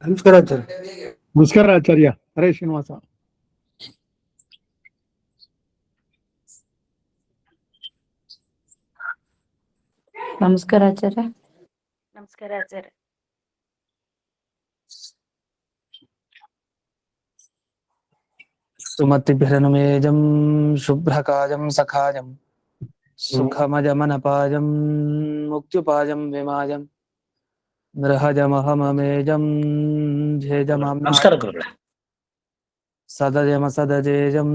ನಮಸ್ಕಾರ ಆಚಾರ್ಯ. ನಮಸ್ಕಾರ ಆಚಾರ್ಯ. ಹರೇ ಶ್ರೀನಿವಾಸ. ನಮಸ್ಕಾರ ಆಚಾರ್ಯ. ನಮಸ್ಕಾರ ಆಚಾರ್ಯ. ಸುಮತಿಭಿರನುಮೇಜಂ ಶುಭ್ರಕಾಜಂ ಸಖಾಜಂ ಸುಖಮಜಮನಪಾಜಂ ಮುಕ್ತ್ಯುಪಾಜಂ ವಿಮಾಜಂ ನೃಹಜಮಹಮಮೇಜಂ ಝೇಜಮಾಂ ನಮಸ್ಕಾರ ಗುರುಗಳೇ. ಸದಜಮಸದಜೇಜಂ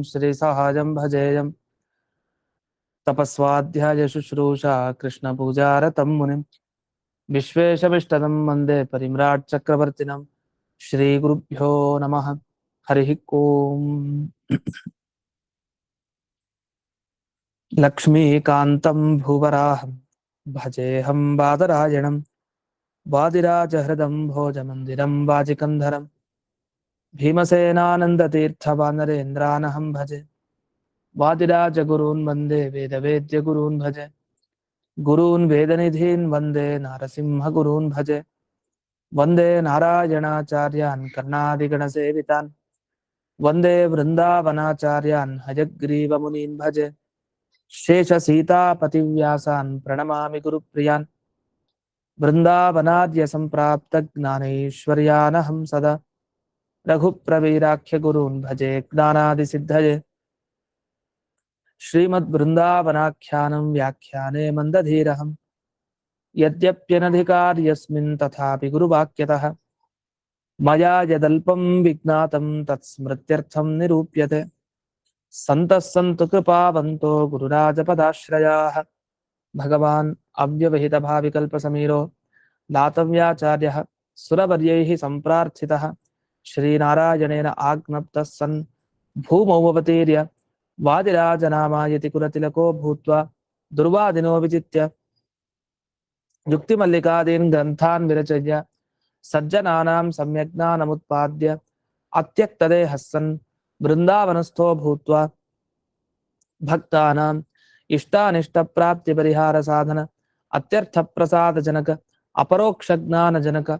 ಶ್ರೀಸಹಾಜಂ ಭಜೇಯಂ ತಪಸ್ವಾಧ್ಯಾಯ ಶುಶ್ರೂಷಾ ಕೃಷ್ಣ ಪೂಜಾರತಂ ಮುನಿಂ ವಿಶ್ವೇಶಮಿಷ್ಟದಂ ವಂದೇ ಪರಿಮ್ರಾಟ್ ಚಕ್ರವರ್ತಿನಂ ಶ್ರೀ ಗುರುಭ್ಯೋ ನಮಃ. ಹರಿ ಓಂ. ಲಕ್ಷ್ಮೀಕಾಂತಂ ಭುವರಾಹಂ ಭಜೇಹಂ ಬಾದರಾಯಣಂ ವಾದಿರಾಜಹೃದಂ ಭೋಜಮಂದಿರಂ ವಾಜಿಕಂಧರಂ ಭೀಮಸೇನಾನಂದತೀರ್ಥವಾನರೇಂದ್ರಾನಹಂ ಭಜೆ ವಾದಿರಾಜಗುರೂನ್ ವಂದೇ ವೇದವೇದ್ಯಗುರೂನ್ ಭಜೆ ಗುರೂನ್ ವೇದನಿಧೀನ್ ವಂದೇ ನಾರಸಿಂಹಗುರೂನ್ ಭಜೆ ವಂದೇ ನಾರಾಯಣಾಚಾರ್ಯಾನ್ ಕರ್ಣಾದಿಗಣಸೇವಿತಾನ್ ವಂದೇ ವೃಂದಾವನಾಚಾರ್ಯಾನ್ ಹಯಗ್ರೀವಮುನೀನ್ ಭಜೆ ಶೇಷ ಸೀತಾಪತಿವ್ಯಾಸಾನ್ ಪ್ರಣಮಾಮಿ ಗುರುಪ್ರಿಯಾನ್ ವೃಂದಾವನಾದ್ಯ ಸಂಪ್ರಾಪ್ತ ಜ್ಞಾನೈಶ್ವರ್ಯಾನಹಂ ಸದಾ ರಘುಪ್ರವೀರಾಖ್ಯ ಗುರೂನ್ ಭಜೆ ಜ್ಞಾನಾದಿಸಿದ್ಧಯೇ ಶ್ರೀಮದ್ ವೃಂದಾವನಾಖ್ಯಾನಂ ವ್ಯಾಖ್ಯಾನೆ ಮಂದಧೀರಹಂ ಯದ್ಯಪ್ಯನಧಿಕಾರ್ಯಸ್ಮಿನ್ ತಥಾಪಿ ಗುರುವಾಕ್ಯತಃ ಮಯಾ ಯದಲ್ಪಂ ವಿಜ್ಞಾತಂ ತತ್ಸ್ಮೃತ್ಯರ್ಥಂ ನಿರೂಪ್ಯತೆ ಸಂತಃ ಸಂತು ಕೃಪಾವಂತೋ ಗುರುರಾಜಪದಾಶ್ರಯಾಃ ಭಗವಾನ್ ಅವ್ಯವಹಿತ ಭಾವಿಕಲ್ಪ ಸಮೀರೋ ದಾತವ್ಯಾಚಾರ್ಯಃ ಸುರವರ್ಯೈಃ ಸಂಪ್ರಾರ್ಥಿತಃ ಶ್ರೀನಾರಾಯಣೇನ ಆಜ್ಞಪ್ತಃ ಸನ್ ಭೂಮೌ ಅವತೀರ್ಯ ವಾದಿರಾಜನಾಮಾಯತಿ ಕುಲತಿಲಕೋ ಭೂತ್ವಾ ದುರ್ವಾದಿನೋ ವಿಜಿತ್ಯ ಯುಕ್ತಿಮಲ್ಲಿಕಾದೀನ್ ಗ್ರಂಥಾನ್ ವಿರಚಯ್ಯ ಸಜ್ಜನಾನಾಂ ಸಮ್ಯಜ್ಞಾನಮುತ್ಪಾದ್ಯ ಅತ್ಯಕ್ತದೇ ಹಸ್ಸನ್ ವೃಂದಾವನಸ್ಥೋ ಭೂತ್ವಾ ಭಕ್ತಾನಾಂ ಇಷ್ಟಾನಿಷ್ಟಪ್ರಾಪ್ತಿ ಪರಿಹಾರ ಸಾಧನ ಅತ್ಯರ್ಥ ಪ್ರಸಾದ ಜನಕ ಅಪರೋಕ್ಷ ಜ್ಞಾನ ಜನಕ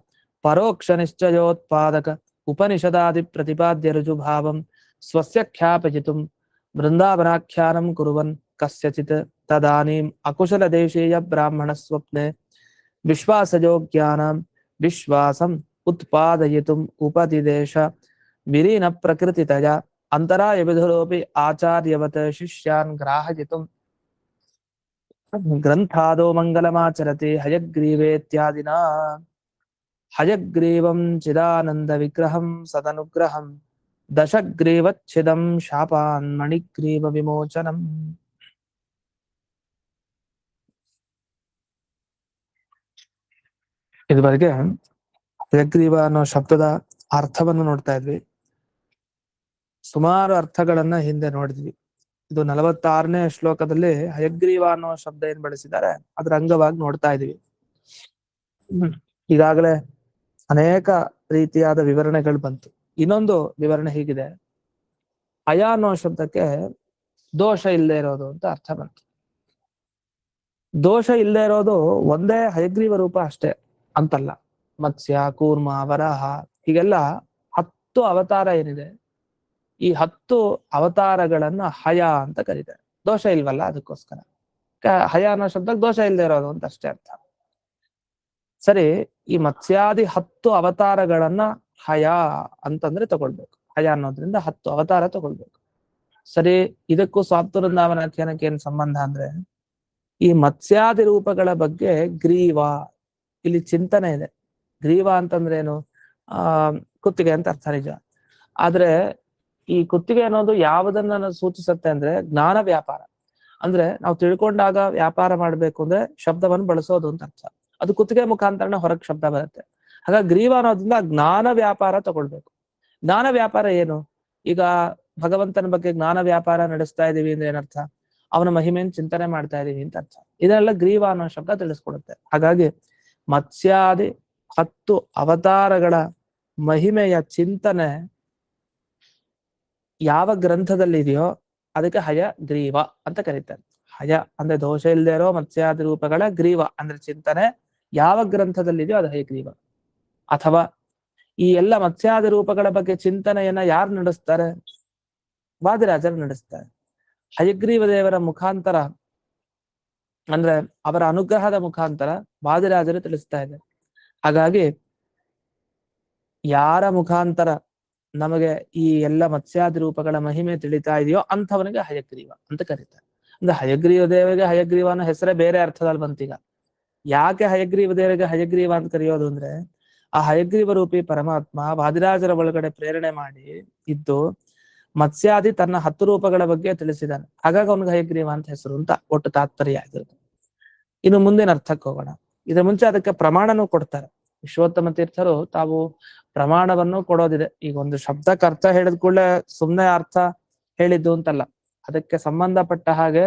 ಪರೋಕ್ಷ ನಿಶ್ಚಯೋತ್ಪಾದಕ ಉಪನಿಷದಾದಿ ಪ್ರತಿಪಾದ್ಯ ರುಜುಭಾವಂ ಸ್ವಸ್ಯ ಖ್ಯಾಪಯಿತುಂ ವೃಂದಾವನಾಖ್ಯಾನಂ ಕುರುವನ್ ಕಸ್ಯಚಿತ್ ತದಾನೀಂ ಅಕುಶಲ ದೇಶೀಯ ಬ್ರಾಹ್ಮಣ ಸ್ವಪ್ನೆ ವಿಶ್ವಾಸಯೋಗ್ಯಾನಾಂ ವಿಶ್ವಾಸಂ ಉತ್ಪಾದಯಿತುಂ ಉಪದಿದೇಶ ವಿರೀನ ಪ್ರಕೃತಿತಯ ಅಂತರಾಯ ವಿಧುರೋಪಿ ಆಚಾರ್ಯವತ್ ಶಿಷ್ಯಾನ್ ಗ್ರಾಹಯಿತುಂ ಗ್ರಂಥಾದೋ ಮಂಗಲಮಾಚರತಿ ಹಯಗ್ರೀವೇತ್ಯಾದಿನಾ ಹಯಗ್ರೀವಂ ಚಿದಾನಂದ ವಿಗ್ರಹಂ ಸದನುಗ್ರಹಂ ದಶಗ್ರೀವಚ್ಛಿದಂ ಶಾಪಾನ್ ಮಣಿಗ್ರೀವ ವಿಮೋಚನಂ. ಇದುವರೆಗೆ ಹಯಗ್ರೀವ ಅನ್ನೋ ಶಬ್ದದ ಅರ್ಥವನ್ನು ನೋಡ್ತಾ ಇದ್ವಿ. ಸುಮಾರು ಅರ್ಥಗಳನ್ನ ಹಿಂದೆ ನೋಡಿದ್ವಿ. ಇದು 46ನೇ ಶ್ಲೋಕದಲ್ಲಿ ಹಯಗ್ರೀವ ಅನ್ನೋ ಶಬ್ದ ಏನ್ ಬಳಸಿದ್ದಾರೆ ಅದ್ರ ಅಂಗವಾಗಿ ನೋಡ್ತಾ ಇದೀವಿ. ಈಗಾಗಲೇ ಅನೇಕ ರೀತಿಯಾದ ವಿವರಣೆಗಳು ಬಂತು. ಇನ್ನೊಂದು ವಿವರಣೆ ಹೀಗಿದೆ: ಹಯ ಅನ್ನೋ ಶಬ್ದಕ್ಕೆ ದೋಷ ಇಲ್ಲದೆ ಇರೋದು ಅಂತ ಅರ್ಥ ಬಂತು. ದೋಷ ಇಲ್ಲದೆ ಇರೋದು ಒಂದೇ ಹಯಗ್ರೀವ ರೂಪ ಅಷ್ಟೇ ಅಂತಲ್ಲ. ಮತ್ಸ್ಯ, ಕೂರ್ಮ, ವರಾಹ ಹೀಗೆಲ್ಲ 10 ಅವತಾರ ಏನಿದೆ, ಈ 10 ಅವತಾರಗಳನ್ನ ಹಯ ಅಂತ ಕರೀತಾರೆ. ದೋಷ ಇಲ್ವಲ್ಲ, ಅದಕ್ಕೋಸ್ಕರ ಹಯ ಅನ್ನೋ ಶಬ್ದಕ್ಕೆ ದೋಷ ಇಲ್ಲದೆ ಇರೋದು ಅಂತ ಅಷ್ಟೇ ಅರ್ಥ. ಸರಿ, ಈ ಮತ್ಸ್ಯಾದಿ 10 ಅವತಾರಗಳನ್ನ ಹಯ ಅಂತಂದ್ರೆ ತಗೊಳ್ಬೇಕು. ಹಯ ಅನ್ನೋದ್ರಿಂದ 10 ಅವತಾರ ತಗೊಳ್ಬೇಕು. ಸರಿ, ಇದಕ್ಕೂ ಸ್ವಾಪ್ತವೃಂದಾವನಾಖ್ಯಾನಕ್ಕೆ ಏನ್ ಸಂಬಂಧ ಅಂದ್ರೆ, ಈ ಮತ್ಸ್ಯಾದಿ ರೂಪಗಳ ಬಗ್ಗೆ ಗ್ರೀವ ಇಲ್ಲಿ ಚಿಂತನೆ ಇದೆ. ಗ್ರೀವ ಅಂತಂದ್ರೆ ಏನು? ಕುತ್ತಿಗೆ ಅಂತ ಅರ್ಥ ನಿಜ. ಆದ್ರೆ ಈ ಕುತ್ತಿಗೆ ಅನ್ನೋದು ಯಾವುದನ್ನ ಸೂಚಿಸುತ್ತೆ ಅಂದ್ರೆ ಜ್ಞಾನ ವ್ಯಾಪಾರ. ಅಂದ್ರೆ ನಾವು ತಿಳ್ಕೊಂಡಾಗ ವ್ಯಾಪಾರ ಮಾಡ್ಬೇಕು ಅಂದ್ರೆ ಶಬ್ದವನ್ನು ಬಳಸೋದು ಅಂತ ಅರ್ಥ. ಅದು ಕುತ್ತಿಗೆ ಮುಖಾಂತರನ ಹೊರಗೆ ಶಬ್ದ ಬರುತ್ತೆ. ಹಾಗಾಗಿ ಗ್ರೀವ ಅನ್ನೋದ್ರಿಂದ ಜ್ಞಾನ ವ್ಯಾಪಾರ ತಗೊಳ್ಬೇಕು. ಜ್ಞಾನ ವ್ಯಾಪಾರ ಏನು? ಈಗ ಭಗವಂತನ ಬಗ್ಗೆ ಜ್ಞಾನ ವ್ಯಾಪಾರ ನಡೆಸ್ತಾ ಇದೀವಿ ಅಂದ್ರೆ ಏನರ್ಥ? ಅವನ ಮಹಿಮೆಯನ್ನು ಚಿಂತನೆ ಮಾಡ್ತಾ ಇದೀವಿ ಅಂತ ಅರ್ಥ. ಇದೆಲ್ಲ ಗ್ರೀವ ಅನ್ನೋ ಶಬ್ದ ತಿಳಿಸ್ಕೊಡುತ್ತೆ. ಹಾಗಾಗಿ ಮತ್ಸ್ಯಾದಿ 10 ಅವತಾರಗಳ ಮಹಿಮೆಯ ಚಿಂತನೆ ಯಾವ ಗ್ರಂಥದಲ್ಲಿ ಇದೆಯೋ ಅದಕ್ಕೆ ಹಯ ಗ್ರೀವ ಅಂತ ಕರೀತಾರೆ. ಹಯ ಅಂದ್ರೆ ದೋಷ ಇಲ್ಲದೆ ಇರೋ ಮತ್ಸ್ಯಾದಿ ರೂಪಗಳ ಗ್ರೀವ ಅಂದ್ರೆ ಚಿಂತನೆ ಯಾವ ಗ್ರಂಥದಲ್ಲಿದೆಯೋ ಅದು ಹಯಗ್ರೀವ. ಅಥವಾ ಈ ಎಲ್ಲ ಮತ್ಸ್ಯಾದಿ ರೂಪಗಳ ಬಗ್ಗೆ ಚಿಂತನೆಯನ್ನ ಯಾರು ನಡೆಸ್ತಾರೆ? ವಾದಿರಾಜರು ನಡೆಸ್ತಾರೆ. ಹಯಗ್ರೀವ ದೇವರ ಮುಖಾಂತರ, ಅಂದ್ರೆ ಅವರ ಅನುಗ್ರಹದ ಮುಖಾಂತರ ವಾದಿರಾಜರು ತಿಳಿಸ್ತಾ ಇದ್ದಾರೆ. ಹಾಗಾಗಿ ಯಾರ ಮುಖಾಂತರ ನಮಗೆ ಈ ಎಲ್ಲ ಮತ್ಸ್ಯಾದಿ ರೂಪಗಳ ಮಹಿಮೆ ತಿಳಿತಾ ಇದೆಯೋ ಅಂಥವನಿಗೆ ಹಯಗ್ರೀವ ಅಂತ ಕರೀತಾರೆ. ಅಂದ್ರೆ ಹಯಗ್ರೀವ ದೇವರಿಗೆ ಹಯಗ್ರೀವ ಅನ್ನೋ ಹೆಸರೇ ಬೇರೆ ಅರ್ಥದಲ್ಲಿ ಬಂತೀಗ. ಯಾಕೆ ಹಯಗ್ರೀವ ದೇವರಿಗೆ ಹಯಗ್ರೀವ ಅಂತ ಕರೆಯೋದು ಅಂದ್ರೆ, ಆ ಹಯಗ್ರೀವ ರೂಪಿ ಪರಮಾತ್ಮ ವಾದಿರಾಜರ ಒಳಗಡೆ ಪ್ರೇರಣೆ ಮಾಡಿ ಇದ್ದು ಮತ್ಸ್ಯಾದಿ ತನ್ನ 10 ರೂಪಗಳ ಬಗ್ಗೆ ತಿಳಿಸಿದಾನೆ. ಹಾಗಾಗಿ ಅವನಿಗೆ ಹಯಗ್ರೀವ ಅಂತ ಹೆಸರು ಅಂತ ಒಟ್ಟು ತಾತ್ಪರ್ಯ ಆಗಿರುತ್ತೆ. ಇನ್ನು ಮುಂದಿನ ಅರ್ಥಕ್ಕೆ ಹೋಗೋಣ. ಇದ್ರ ಮುಂಚೆ ಅದಕ್ಕೆ ಪ್ರಮಾಣನೂ ಕೊಡ್ತಾರೆ. ವಿಶ್ವೋತ್ತಮ ತೀರ್ಥರು ತಾವು ಪ್ರಮಾಣವನ್ನು ಕೊಡೋದಿದೆ. ಈಗ ಒಂದು ಶಬ್ದಕ್ಕೆ ಅರ್ಥ ಹೇಳಿದ ಕೂಡಲೇ ಸುಮ್ಮನೆ ಅರ್ಥ ಹೇಳಿದ್ದು ಅಂತಲ್ಲ, ಅದಕ್ಕೆ ಸಂಬಂಧಪಟ್ಟ ಹಾಗೆ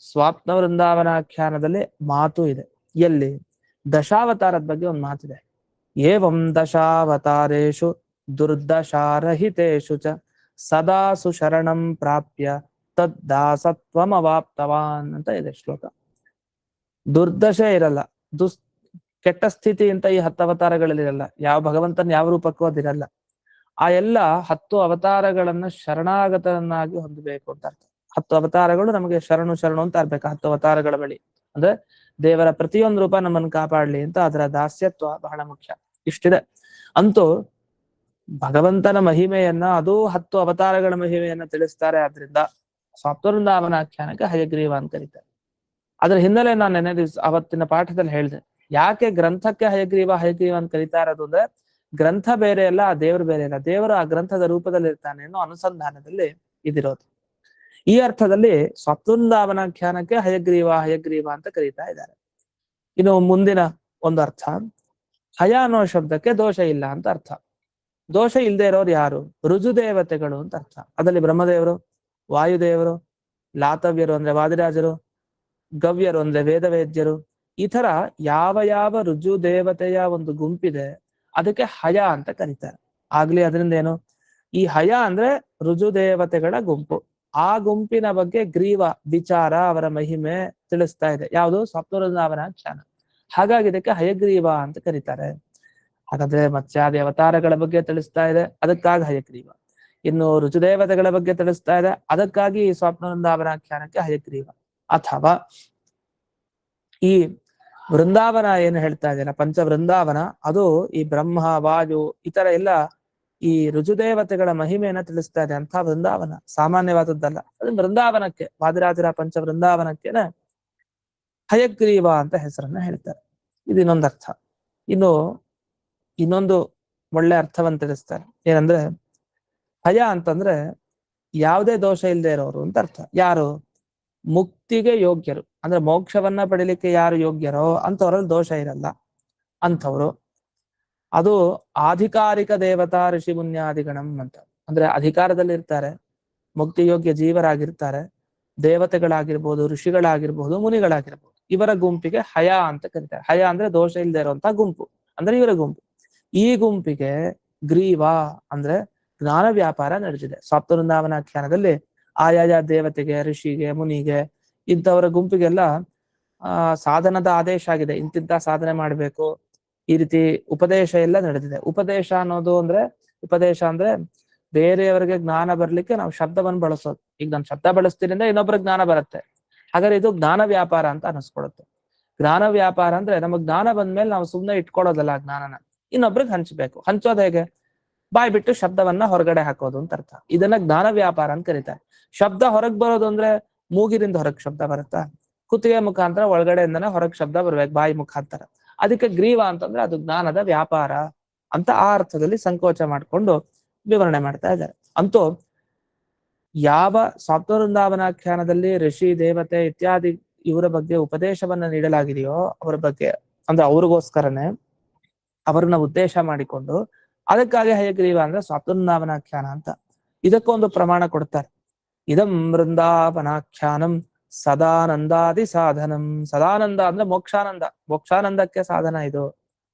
ಸ್ವಾಪ್ನ ವೃಂದಾವನಾಖ್ಯಾನದಲ್ಲಿ ಮಾತು ಇದೆ. ಎಲ್ಲಿ? ದಶಾವತಾರದ ಬಗ್ಗೆ ಒಂದು ಮಾತಿದೆ. ಏವಂ ದಶಾವತಾರೇಶು ದುರ್ದಶಾರಹಿತೇಶು ಚ ಸದಾ ಸುಶರಣಂ ಪ್ರಾಪ್ಯ ತದ್ದಾಸತ್ವಮವಾಪ್ತವಾನ್ ಅಂತ ಇದೆ ಶ್ಲೋಕ. ದುರ್ದಶೆ ಇರಲ್ಲ, ಕೆಟ್ಟ ಸ್ಥಿತಿ ಅಂತ ಈ 10 ಅವತಾರಗಳಲ್ಲಿರಲ್ಲ. ಯಾವ ಭಗವಂತನ ಯಾವ ರೂಪಕ್ಕೂ ಅದಿರಲ್ಲ. ಆ ಎಲ್ಲ 10 ಅವತಾರಗಳನ್ನ ಶರಣಾಗತನಾಗಿ ಹೊಂದಬೇಕು ಅಂತ ಅರ್ಥ. 10 ಅವತಾರಗಳು ನಮಗೆ ಶರಣು ಅಂತ ಇರ್ಬೇಕು. 10 ಅವತಾರಗಳ ಬಳಿ ಅಂದ್ರೆ ದೇವರ ಪ್ರತಿಯೊಂದು ರೂಪ ನಮ್ಮನ್ನು ಕಾಪಾಡ್ಲಿ ಅಂತ ಅದರ ದಾಸ್ಯತ್ವ ಬಹಳ ಮುಖ್ಯ. ಇಷ್ಟಿದೆ. ಅಂತೂ ಭಗವಂತನ ಮಹಿಮೆಯನ್ನ, ಅದು 10 ಅವತಾರಗಳ ಮಹಿಮೆಯನ್ನ ತಿಳಿಸ್ತಾರೆ. ಆದ್ರಿಂದ ಸ್ವಾಪ್ತವೃಂದಾವನಾಖ್ಯಾನಕ್ಕೆ ಹಯಗ್ರೀವ ಅಂತ ಕರೀತಾರೆ. ಅದ್ರ ಹಿನ್ನೆಲೆ ನಾನು ನೆನೆ ದಿವಸ ಅವತ್ತಿನ ಪಾಠದಲ್ಲಿ ಹೇಳಿದೆ, ಯಾಕೆ ಗ್ರಂಥಕ್ಕೆ ಹಯಗ್ರೀವ ಅಂತ ಕರೀತಾ ಇರೋದು ಅಂದ್ರೆ, ಗ್ರಂಥ ಬೇರೆ ಅಲ್ಲ, ಆ ದೇವರು ಬೇರೆ ಅಲ್ಲ, ದೇವರು ಆ ಗ್ರಂಥದ ರೂಪದಲ್ಲಿ ಇರ್ತಾನೆ ಅನ್ನೋ ಅನುಸಂಧಾನದಲ್ಲಿ ಇದಿರೋದು. ಈ ಅರ್ಥದಲ್ಲಿ ಸ್ವಾಪ್ತವೃಂದಾವನಾಖ್ಯಾನಕ್ಕೆ ಹಯಗ್ರೀವ ಅಂತ ಕರೀತಾ ಇದ್ದಾರೆ. ಇನ್ನು ಮುಂದಿನ ಒಂದು ಅರ್ಥ, ಹಯ ಅನ್ನೋ ಶಬ್ದಕ್ಕೆ ದೋಷ ಇಲ್ಲ ಅಂತ ಅರ್ಥ. ದೋಷ ಇಲ್ಲದೆ ಇರೋರು ಯಾರು? ರುಜುದೇವತೆಗಳು ಅಂತ ಅರ್ಥ. ಅದರಲ್ಲಿ ಬ್ರಹ್ಮದೇವರು, ವಾಯುದೇವರು, ಲಾತವ್ಯರು ಅಂದ್ರೆ ವಾದಿರಾಜರು, ಗವ್ಯರು ಅಂದ್ರೆ ವೇದವೇದ್ಯರು, ಈ ತರ ಯಾವ ರುಜು ದೇವತೆಯ ಒಂದು ಗುಂಪಿದೆ ಅದಕ್ಕೆ ಹಯ ಅಂತ ಕರೀತಾರೆ. ಆಗ್ಲಿ ಅದರಿಂದ ಏನು? ಈ ಹಯ ಅಂದ್ರೆ ರುಜು ದೇವತೆಗಳ ಗುಂಪು. ಆ ಗುಂಪಿನ ಬಗ್ಗೆ ಗ್ರೀವ ವಿಚಾರ, ಅವರ ಮಹಿಮೆ ತಿಳಿಸ್ತಾ ಇದೆ. ಯಾವುದು? ಸ್ವಾಪ್ತವೃಂದಾವನಾಖ್ಯಾನ. ಹಾಗಾಗಿ ಇದಕ್ಕೆ ಹಯಗ್ರೀವ ಅಂತ ಕರೀತಾರೆ. ಹಾಗಾದ್ರೆ ಮತ್ಸ್ಯಾದಿ ಅವತಾರಗಳ ಬಗ್ಗೆ ತಿಳಿಸ್ತಾ ಇದೆ, ಅದಕ್ಕಾಗಿ ಹಯಗ್ರೀವ. ಇನ್ನು ರುಜುದೇವತೆಗಳ ಬಗ್ಗೆ ತಿಳಿಸ್ತಾ ಇದೆ, ಅದಕ್ಕಾಗಿ ಸ್ವಾಪ್ತವೃಂದಾವನಾಖ್ಯಾನಕ್ಕೆ ಹಯಗ್ರೀವ. ಅಥವಾ ಈ ವೃಂದಾವನ ಏನು ಹೇಳ್ತಾ ಇದೆಯಲ್ಲ, ಪಂಚ ವೃಂದಾವನ, ಅದು ಈ ಬ್ರಹ್ಮ, ವಾಯು, ಇತರ ಎಲ್ಲ ಈ ರುಜುದೇವತೆಗಳ ಮಹಿಮೆಯನ್ನ ತಿಳಿಸ್ತಾ ಇದೆ. ಅಂತ ವೃಂದಾವನ ಸಾಮಾನ್ಯವಾದದ್ದಲ್ಲ. ಅದು ವೃಂದಾವನಕ್ಕೆ, ವಾದಿರಾಜರ ಪಂಚ ವೃಂದಾವನಕ್ಕೆ ಹಯಗ್ರೀವ ಅಂತ ಹೆಸರನ್ನ ಹೇಳ್ತಾರೆ. ಇದು ಇನ್ನೊಂದು ಅರ್ಥ. ಇನ್ನು ಇನ್ನೊಂದು ಒಳ್ಳೆ ಅರ್ಥವನ್ನು ತಿಳಿಸ್ತಾರೆ. ಏನಂದ್ರೆ, ಹಯ ಅಂತಂದ್ರೆ ಯಾವುದೇ ದೋಷ ಇಲ್ಲದೆ ಇರೋರು ಅಂತ ಅರ್ಥ. ಯಾರು? ಮುಕ್ತಿಗೆ ಯೋಗ್ಯರು, ಅಂದ್ರೆ ಮೋಕ್ಷವನ್ನ ಪಡಿಲಿಕ್ಕೆ ಯಾರು ಯೋಗ್ಯರೋ ಅಂತವ್ರಲ್ಲಿ ದೋಷ ಇರಲ್ಲ ಅಂಥವ್ರು. ಅದು ಆಧಿಕಾರಿಕ ದೇವತಾ ಋಷಿ ಮುನ್ಯಾದಿಗಣಂ ಅಂತ. ಅಂದ್ರೆ ಅಧಿಕಾರದಲ್ಲಿ ಇರ್ತಾರೆ, ಮುಕ್ತಿ ಯೋಗ್ಯ ಜೀವರಾಗಿರ್ತಾರೆ, ದೇವತೆಗಳಾಗಿರ್ಬೋದು, ಋಷಿಗಳಾಗಿರ್ಬೋದು, ಮುನಿಗಳಾಗಿರ್ಬೋದು. ಇವರ ಗುಂಪಿಗೆ ಹಯ ಅಂತ ಕರೀತಾರೆ. ಹಯ ಅಂದ್ರೆ ದೋಷ ಇಲ್ಲದೆ ಇರುವಂತಹ ಗುಂಪು, ಅಂದ್ರೆ ಇವರ ಗುಂಪು. ಈ ಗುಂಪಿಗೆ ಗ್ರೀವ ಅಂದ್ರೆ ಜ್ಞಾನ ವ್ಯಾಪಾರ ನಡೆದಿದೆ. ಸ್ವಾಪ್ತವೃಂದಾವನಾಖ್ಯಾನದಲ್ಲಿ ಆಯಾಯ ದೇವತೆಗೆ, ಋಷಿಗೆ, ಮುನಿಗೆ, ಇಂಥವರ ಗುಂಪಿಗೆಲ್ಲ ಸಾಧನದ ಆದೇಶ ಆಗಿದೆ. ಇಂತಿಂತ ಸಾಧನೆ ಮಾಡ್ಬೇಕು, ಈ ರೀತಿ ಉಪದೇಶ ಎಲ್ಲ ನಡೆದಿದೆ. ಉಪದೇಶ ಅನ್ನೋದು ಅಂದ್ರೆ, ಉಪದೇಶ ಅಂದ್ರೆ ಬೇರೆಯವರಿಗೆ ಜ್ಞಾನ ಬರ್ಲಿಕ್ಕೆ ನಾವು ಶಬ್ದವನ್ನು ಬಳಸೋದು. ಈಗ ನಾನು ಶಬ್ದ ಬಳಸ್ತೀನಿ ಅಂದ್ರೆ ಇನ್ನೊಬ್ರಿಗೆ ಜ್ಞಾನ ಬರುತ್ತೆ. ಹಾಗಾದ್ರೆ ಇದು ಜ್ಞಾನ ವ್ಯಾಪಾರ ಅಂತ ಅನಿಸ್ಕೊಡುತ್ತೆ. ಜ್ಞಾನ ವ್ಯಾಪಾರ ಅಂದ್ರೆ ನಮಗ್ ಜ್ಞಾನ ಬಂದ್ಮೇಲೆ ನಾವು ಸುಮ್ಮನೆ ಇಟ್ಕೊಳ್ಳೋದಲ್ಲ, ಜ್ಞಾನನ ಇನ್ನೊಬ್ರಿಗೆ ಹಂಚ್ಬೇಕು. ಹಂಚೋದು ಹೇಗೆ? ಬಾಯ್ ಬಿಟ್ಟು ಶಬ್ದವನ್ನ ಹೊರಗಡೆ ಹಾಕೋದು ಅಂತ ಅರ್ಥ. ಇದನ್ನ ಜ್ಞಾನ ವ್ಯಾಪಾರ ಅಂತ ಕರೀತಾರೆ. ಶಬ್ದ ಹೊರಗ್ ಬರೋದು ಅಂದ್ರೆ ಮೂಗಿರಿಂದ ಹೊರಗ್ ಶಬ್ದ ಬರುತ್ತಾ? ಕುತ್ತಿಗೆ ಮುಖಾಂತರ ಒಳಗಡೆಯಿಂದನೇ ಹೊರಗ್ ಶಬ್ದ ಬರ್ಬೇಕು, ಬಾಯಿ ಮುಖಾಂತರ. ಅದಕ್ಕೆ ಗ್ರೀವ ಅಂತಂದ್ರೆ ಅದು ಜ್ಞಾನದ ವ್ಯಾಪಾರ ಅಂತ ಆ ಅರ್ಥದಲ್ಲಿ ಸಂಕೋಚ ಮಾಡಿಕೊಂಡು ವಿವರಣೆ ಮಾಡ್ತಾ ಇದ್ದಾರೆ. ಅಂತೂ ಯಾವ ಸ್ವಾಪ್ತವೃಂದಾವನಾಖ್ಯಾನದಲ್ಲಿ ಋಷಿ, ದೇವತೆ ಇತ್ಯಾದಿ ಇವರ ಬಗ್ಗೆ ಉಪದೇಶವನ್ನ ನೀಡಲಾಗಿದೆಯೋ ಅವರ ಬಗ್ಗೆ, ಅಂದ್ರೆ ಅವ್ರಿಗೋಸ್ಕರನೇ ಅವ್ರನ್ನ ಉದ್ದೇಶ ಮಾಡಿಕೊಂಡು, ಅದಕ್ಕಾಗಿ ಹಯಗ್ರೀವ ಅಂದ್ರೆ ಸ್ವಾಪ್ತವೃಂದಾವನಾಖ್ಯಾನ ಅಂತ. ಇದಕ್ಕೊಂದು ಪ್ರಮಾಣ ಕೊಡ್ತಾರೆ. ಇದಂ ವೃಂದಾವನಾಖ್ಯಾನಂ ಸದಾನಂದಾದಿ ಸಾಧನಂ. ಸದಾನಂದ ಅಂದ್ರೆ ಮೋಕ್ಷಾನಂದ, ಮೋಕ್ಷಾನಂದಕ್ಕೆ ಸಾಧನ ಇದು.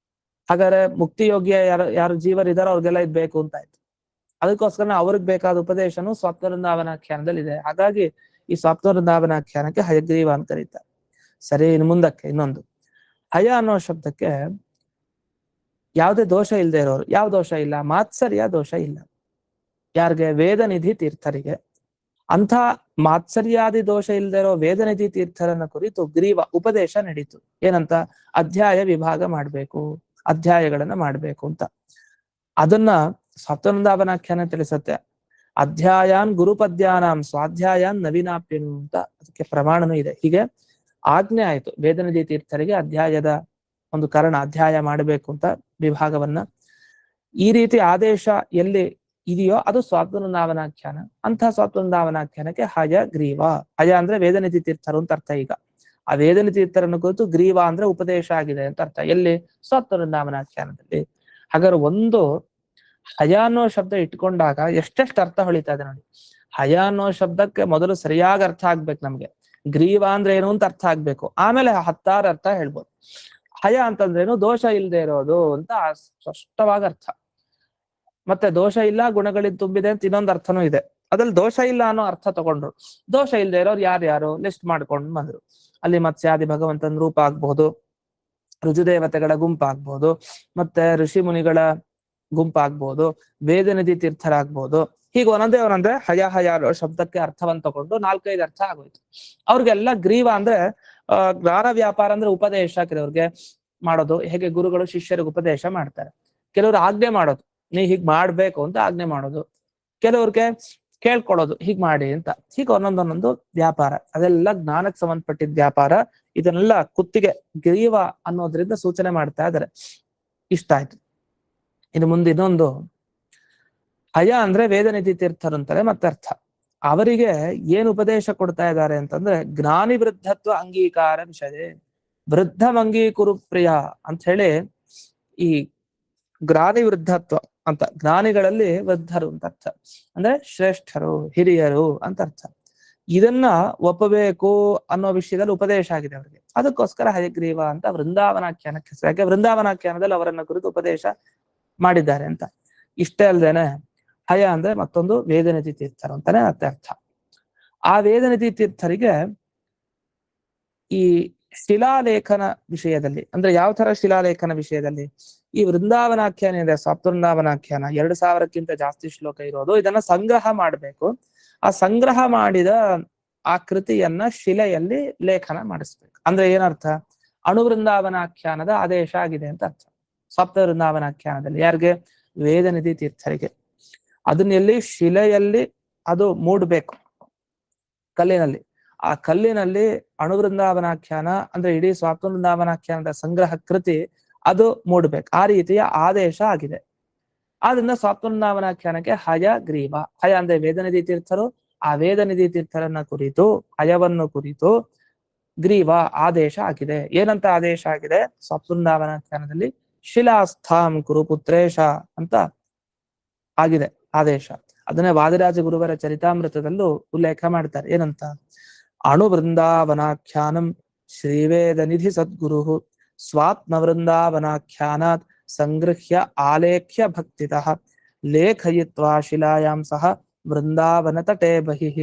ಹಾಗಾದ್ರೆ ಮುಕ್ತಿ ಯೋಗ್ಯ ಯಾರು ಜೀವರಿದಾರೋ ಅವ್ರಿಗೆಲ್ಲ ಇದ್ ಬೇಕು ಅಂತ ಆಯ್ತು. ಅದಕ್ಕೋಸ್ಕರ ಅವ್ರಿಗೆ ಬೇಕಾದ ಉಪದೇಶನು ಸ್ವಾಪ್ತವೃಂದಾವನಾಖ್ಯಾನದಲ್ಲಿ ಇದೆ. ಹಾಗಾಗಿ ಈ ಸ್ವಾಪ್ತವೃಂದಾವನಾಖ್ಯಾನಕ್ಕೆ ಹಯಗ್ರೀವ ಅಂತ ಕರೀತಾರೆ. ಸರಿ, ಇನ್ನು ಮುಂದಕ್ಕೆ ಇನ್ನೊಂದು ಹಯ ಅನ್ನೋ ಶಬ್ದಕ್ಕೆ ಯಾವುದೇ ದೋಷ ಇಲ್ಲದೆ ಇರೋರು. ಯಾವ ದೋಷ ಇಲ್ಲ? ಮಾತ್ಸರ್ಯ ದೋಷ ಇಲ್ಲ. ಯಾರಿಗೆ? ವೇದನಿಧಿ ತೀರ್ಥರಿಗೆ. ಅಂಥ ಮಾತ್ಸರ್ಯಾದಿ ದೋಷ ಇಲ್ಲದೆ ಇರೋ ವೇದನಿಧಿ ತೀರ್ಥರನ್ನ ಕುರಿತು ಗ್ರೀವ ಉಪದೇಶ ನಡೀತು. ಏನಂತ? ಅಧ್ಯಾಯ ವಿಭಾಗ ಮಾಡ್ಬೇಕು, ಅಧ್ಯಾಯಗಳನ್ನ ಮಾಡ್ಬೇಕು ಅಂತ. ಅದನ್ನ ಸಪ್ತವೃಂದಾವನಾಖ್ಯಾನ ತಿಳಿಸತ್ತೆ. ಅಧ್ಯಾಯಾನ್ ಗುರುಪದ್ಯಾನಾಂ ಸ್ವಾಧ್ಯಾಯಾನ್ ನವೀನಾಪ್ಯನು ಅಂತ ಅದಕ್ಕೆ ಪ್ರಮಾಣನೂ ಇದೆ. ಹೀಗೆ ಆಜ್ಞೆ ಆಯ್ತು ವೇದನಿಧಿ ತೀರ್ಥರಿಗೆ ಅಧ್ಯಾಯದ ಒಂದು ಕಾರಣ ಅಧ್ಯಾಯ ಮಾಡಬೇಕು ಅಂತ ವಿಭಾಗವನ್ನ. ಈ ರೀತಿ ಆದೇಶ ಎಲ್ಲಿ ಇದೆಯೋ ಅದು ಸ್ವಾತ್ಮವೃಂದಾವನಾಖ್ಯಾನ. ಅಂತಹ ಸ್ವಾತ್ಮವೃಂದಾವನಾಖ್ಯಾನಕ್ಕೆ ಹಯ ಗ್ರೀವ. ಹಯ ಅಂದ್ರೆ ವೇದನಿಧಿ ತೀರ್ಥರು ಅಂತ ಅರ್ಥ. ಈಗ ಆ ವೇದನಿಧಿ ತೀರ್ಥರನ್ನು ಕುರಿತು ಗ್ರೀವ ಅಂದ್ರೆ ಉಪದೇಶ ಆಗಿದೆ ಅಂತ ಅರ್ಥ. ಎಲ್ಲಿ? ಸ್ವಾತ್ಮವೃಂದಾವನಾಖ್ಯಾನದಲ್ಲಿ. ಹಾಗಾದ್ರೆ ಒಂದು ಹಯ ಅನ್ನೋ ಶಬ್ದ ಇಟ್ಕೊಂಡಾಗ ಎಷ್ಟೆಷ್ಟು ಅರ್ಥ ಹೊಳಿತಾ ಇದೆ ನೋಡಿ. ಹಯ ಅನ್ನೋ ಶಬ್ದಕ್ಕೆ ಮೊದಲು ಸರಿಯಾಗಿ ಅರ್ಥ ಆಗ್ಬೇಕು ನಮ್ಗೆ. ಗ್ರೀವ ಅಂದ್ರೆ ಏನು ಅಂತ ಅರ್ಥ ಆಗ್ಬೇಕು, ಆಮೇಲೆ 10 ಅರ್ಥ ಹೇಳ್ಬೋದು. ಹಯ ಅಂತಂದ್ರೇನು? ದೋಷ ಇಲ್ಲದೆ ಇರೋದು ಅಂತ ಸ್ಪಷ್ಟವಾಗಿ ಅರ್ಥ. ಮತ್ತೆ ದೋಷ ಇಲ್ಲ, ಗುಣಗಳಿಂದ ತುಂಬಿದೆ ಅಂತ ಇನ್ನೊಂದು ಅರ್ಥನೂ ಇದೆ. ಅದ್ರಲ್ಲಿ ದೋಷ ಇಲ್ಲ ಅನ್ನೋ ಅರ್ಥ ತಗೊಂಡ್ರು. ದೋಷ ಇಲ್ಲದೆ ಇರೋರು ಯಾರ್ಯಾರು ಲಿಸ್ಟ್ ಮಾಡ್ಕೊಂಡು ಬಂದ್ರು. ಅಲ್ಲಿ ಮತ್ಸ್ಯಾದಿ ಭಗವಂತನ ರೂಪ ಆಗ್ಬಹುದು, ರುಜುದೇವತೆಗಳ ಗುಂಪಾಗ್ಬಹುದು, ಮತ್ತೆ ಋಷಿ ಮುನಿಗಳ ಗುಂಪಾಗ್ಬಹುದು, ವೇದನಿಧಿ ತೀರ್ಥರಾಗ್ಬಹುದು. ಹೀಗೆ ಒಂದೊಂದೇ ಹಯ ಹಯ ಅನ್ನೋ ಶಬ್ದಕ್ಕೆ ಅರ್ಥವನ್ನು ತಗೊಂಡು 4-5 ಅರ್ಥ ಆಗೋಯ್ತು. ಅವ್ರಿಗೆಲ್ಲ ಗ್ರೀವ ಅಂದ್ರೆ ಜ್ಞಾನ ವ್ಯಾಪಾರ ಅಂದ್ರೆ ಉಪದೇಶ. ಕೆಲವ್ರಿಗೆ ಮಾಡೋದು, ಹೇಗೆ ಗುರುಗಳು ಶಿಷ್ಯರಿಗೆ ಉಪದೇಶ ಮಾಡ್ತಾರೆ. ಕೆಲವರು ಆಜ್ಞೆ ಮಾಡೋದು, ನೀ ಹೀಗ್ ಮಾಡ್ಬೇಕು ಅಂತ ಆಜ್ಞೆ ಮಾಡೋದು. ಕೆಲವ್ರಿಗೆ ಕೇಳ್ಕೊಡೋದು, ಹೀಗ್ ಮಾಡಿ ಅಂತ. ಹೀಗೆ ಒಂದೊಂದೊಂದೊಂದು ವ್ಯಾಪಾರ. ಅದೆಲ್ಲ ಜ್ಞಾನಕ್ಕೆ ಸಂಬಂಧಪಟ್ಟಿದ್ದ ವ್ಯಾಪಾರ. ಇದನ್ನೆಲ್ಲ ಕುತ್ತಿಗೆ ಗ್ರೀವ ಅನ್ನೋದ್ರಿಂದ ಸೂಚನೆ ಮಾಡ್ತಾ ಇದ್ದಾರೆ. ಇಷ್ಟ ಆಯ್ತು. ಇನ್ನು ಮುಂದೆ ಇನ್ನೊಂದು ಹಯ ಅಂದ್ರೆ ವೇದನಿಧಿ ತೀರ್ಥರು ಅಂತಾರೆ ಮತ್ತೆ ಅರ್ಥ. ಅವರಿಗೆ ಏನು ಉಪದೇಶ ಕೊಡ್ತಾ ಇದ್ದಾರೆ ಅಂತಂದ್ರೆ ಜ್ಞಾನಿ ವೃದ್ಧತ್ವ ಅಂಗೀಕಾರ ವಿಷಯ. ವೃದ್ಧಂ ಅಂಗೀಕುರು ಪ್ರಿಯ ಅಂತ ಹೇಳಿ ಈ ಜ್ಞಾನಿ ವೃದ್ಧತ್ವ ಅಂತ, ಜ್ಞಾನಿಗಳಲ್ಲಿ ವೃದ್ಧರು ಅಂತ ಅರ್ಥ. ಅಂದ್ರೆ ಶ್ರೇಷ್ಠರು, ಹಿರಿಯರು ಅಂತ ಅರ್ಥ. ಇದನ್ನ ಒಪ್ಪಬೇಕು ಅನ್ನೋ ವಿಷಯದಲ್ಲಿ ಉಪದೇಶ ಆಗಿದೆ ಅವರಿಗೆ. ಅದಕ್ಕೋಸ್ಕರ ಹಯಗ್ರೀವ ಅಂತ ವೃಂದಾವನಾಖ್ಯಾನಕ್ಕೆ ಹೆಸರು. ಯಾಕೆ? ವೃಂದಾವನಾಖ್ಯಾನದಲ್ಲಿ ಅವರನ್ನ ಕುರಿತು ಉಪದೇಶ ಮಾಡಿದ್ದಾರೆ ಅಂತ. ಇಷ್ಟೇ ಅಲ್ದೇನೆ ಹಯ ಅಂದ್ರೆ ಮತ್ತೊಂದು ವೇದನಿಧಿ ತೀರ್ಥರು ಅಂತಾನೆ ಅರ್ಥ. ಆ ವೇದನಿಧಿ ತೀರ್ಥರಿಗೆ ಈ ಶಿಲಾಲೇಖನ ವಿಷಯದಲ್ಲಿ, ಅಂದ್ರೆ ಯಾವ ತರ ಶಿಲಾಲೇಖನ ವಿಷಯದಲ್ಲಿ, ಈ ವೃಂದಾವನಾಖ್ಯಾನ ಇದೆ, ಸಪ್ತವೃಂದಾವನಾಖ್ಯಾನ 2000ಕ್ಕಿಂತ ಜಾಸ್ತಿ ಶ್ಲೋಕ ಇರೋದು. ಇದನ್ನ ಸಂಗ್ರಹ ಮಾಡ್ಬೇಕು. ಆ ಸಂಗ್ರಹ ಮಾಡಿದ ಆ ಕೃತಿಯನ್ನ ಶಿಲೆಯಲ್ಲಿ ಲೇಖನ ಮಾಡಿಸ್ಬೇಕು. ಅಂದ್ರೆ ಏನರ್ಥ? ಅಣುವೃಂದಾವನಾಖ್ಯಾನದ ಆದೇಶ ಆಗಿದೆ ಅಂತ ಅರ್ಥ. ಸಪ್ತವೃಂದಾವನಾಖ್ಯಾನದಲ್ಲಿ ಯಾರಿಗೆ? ವೇದನಿಧಿ ತೀರ್ಥರಿಗೆ. ಅದನ್ನೆಲ್ಲಿ ಶಿಲೆಯಲ್ಲಿ ಅದು ಮೂಡ್ಬೇಕು, ಕಲ್ಲಿನಲ್ಲಿ. ಆ ಕಲ್ಲಿನಲ್ಲಿ ಅಣುವೃಂದಾವನಾಖ್ಯಾನ ಅಂದ್ರೆ ಇಡೀ ಸ್ವಾತ್ಮವೃಂದಾವನಾಖ್ಯಾನದ ಸಂಗ್ರಹ ಕೃತಿ ಅದು ಮೂಡ್ಬೇಕು. ಆ ರೀತಿಯ ಆದೇಶ ಆಗಿದೆ. ಆದ್ರಿಂದ ಸ್ವಾತ್ಮವೃಂದಾವನಾಖ್ಯಾನಕ್ಕೆ ಹಯ ಗ್ರೀವ. ಹಯ ಅಂದ್ರೆ ವೇದನಿಧಿ ತೀರ್ಥರು. ಆ ವೇದನಿಧಿ ತೀರ್ಥರನ್ನ ಕುರಿತು, ಹಯವನ್ನು ಕುರಿತು ಗ್ರೀವ ಆದೇಶ ಆಗಿದೆ. ಏನಂತ ಆದೇಶ ಆಗಿದೆ? ಸ್ವಾತ್ಮವೃಂದಾವನಾಖ್ಯಾನದಲ್ಲಿ ಶಿಲಾಸ್ಥಾಂ ಕುರುಪುತ್ರೇಶ ಅಂತ ಆಗಿದೆ ಆದೇಶ. ಅದನ್ನೇ ವಾದಿರಾಜ ಗುರುವರ ಚರಿತಾಮೃತದಲ್ಲೂ ಉಲ್ಲೇಖ ಮಾಡ್ತಾರೆ. ಏನಂತ? ಅಣುವೃಂದಾವನಾಖ್ಯಾನಂ ಶ್ರೀವೇದನಿಧಿ ಸದ್ಗುರು ಸ್ವಾತ್ಮವೃಂದಾವನಾಖ್ಯಾನಾತ್ ಸಂಗೃಹ್ಯ ಆಲೇಖ್ಯ ಭಕ್ತಿತಃ ಲೇಖಯಿತ್ವಾ ಶಿಲಾಯಾಂ ಸಹ ವೃಂದಾವನ ತಟೇ ಬಹಿಃ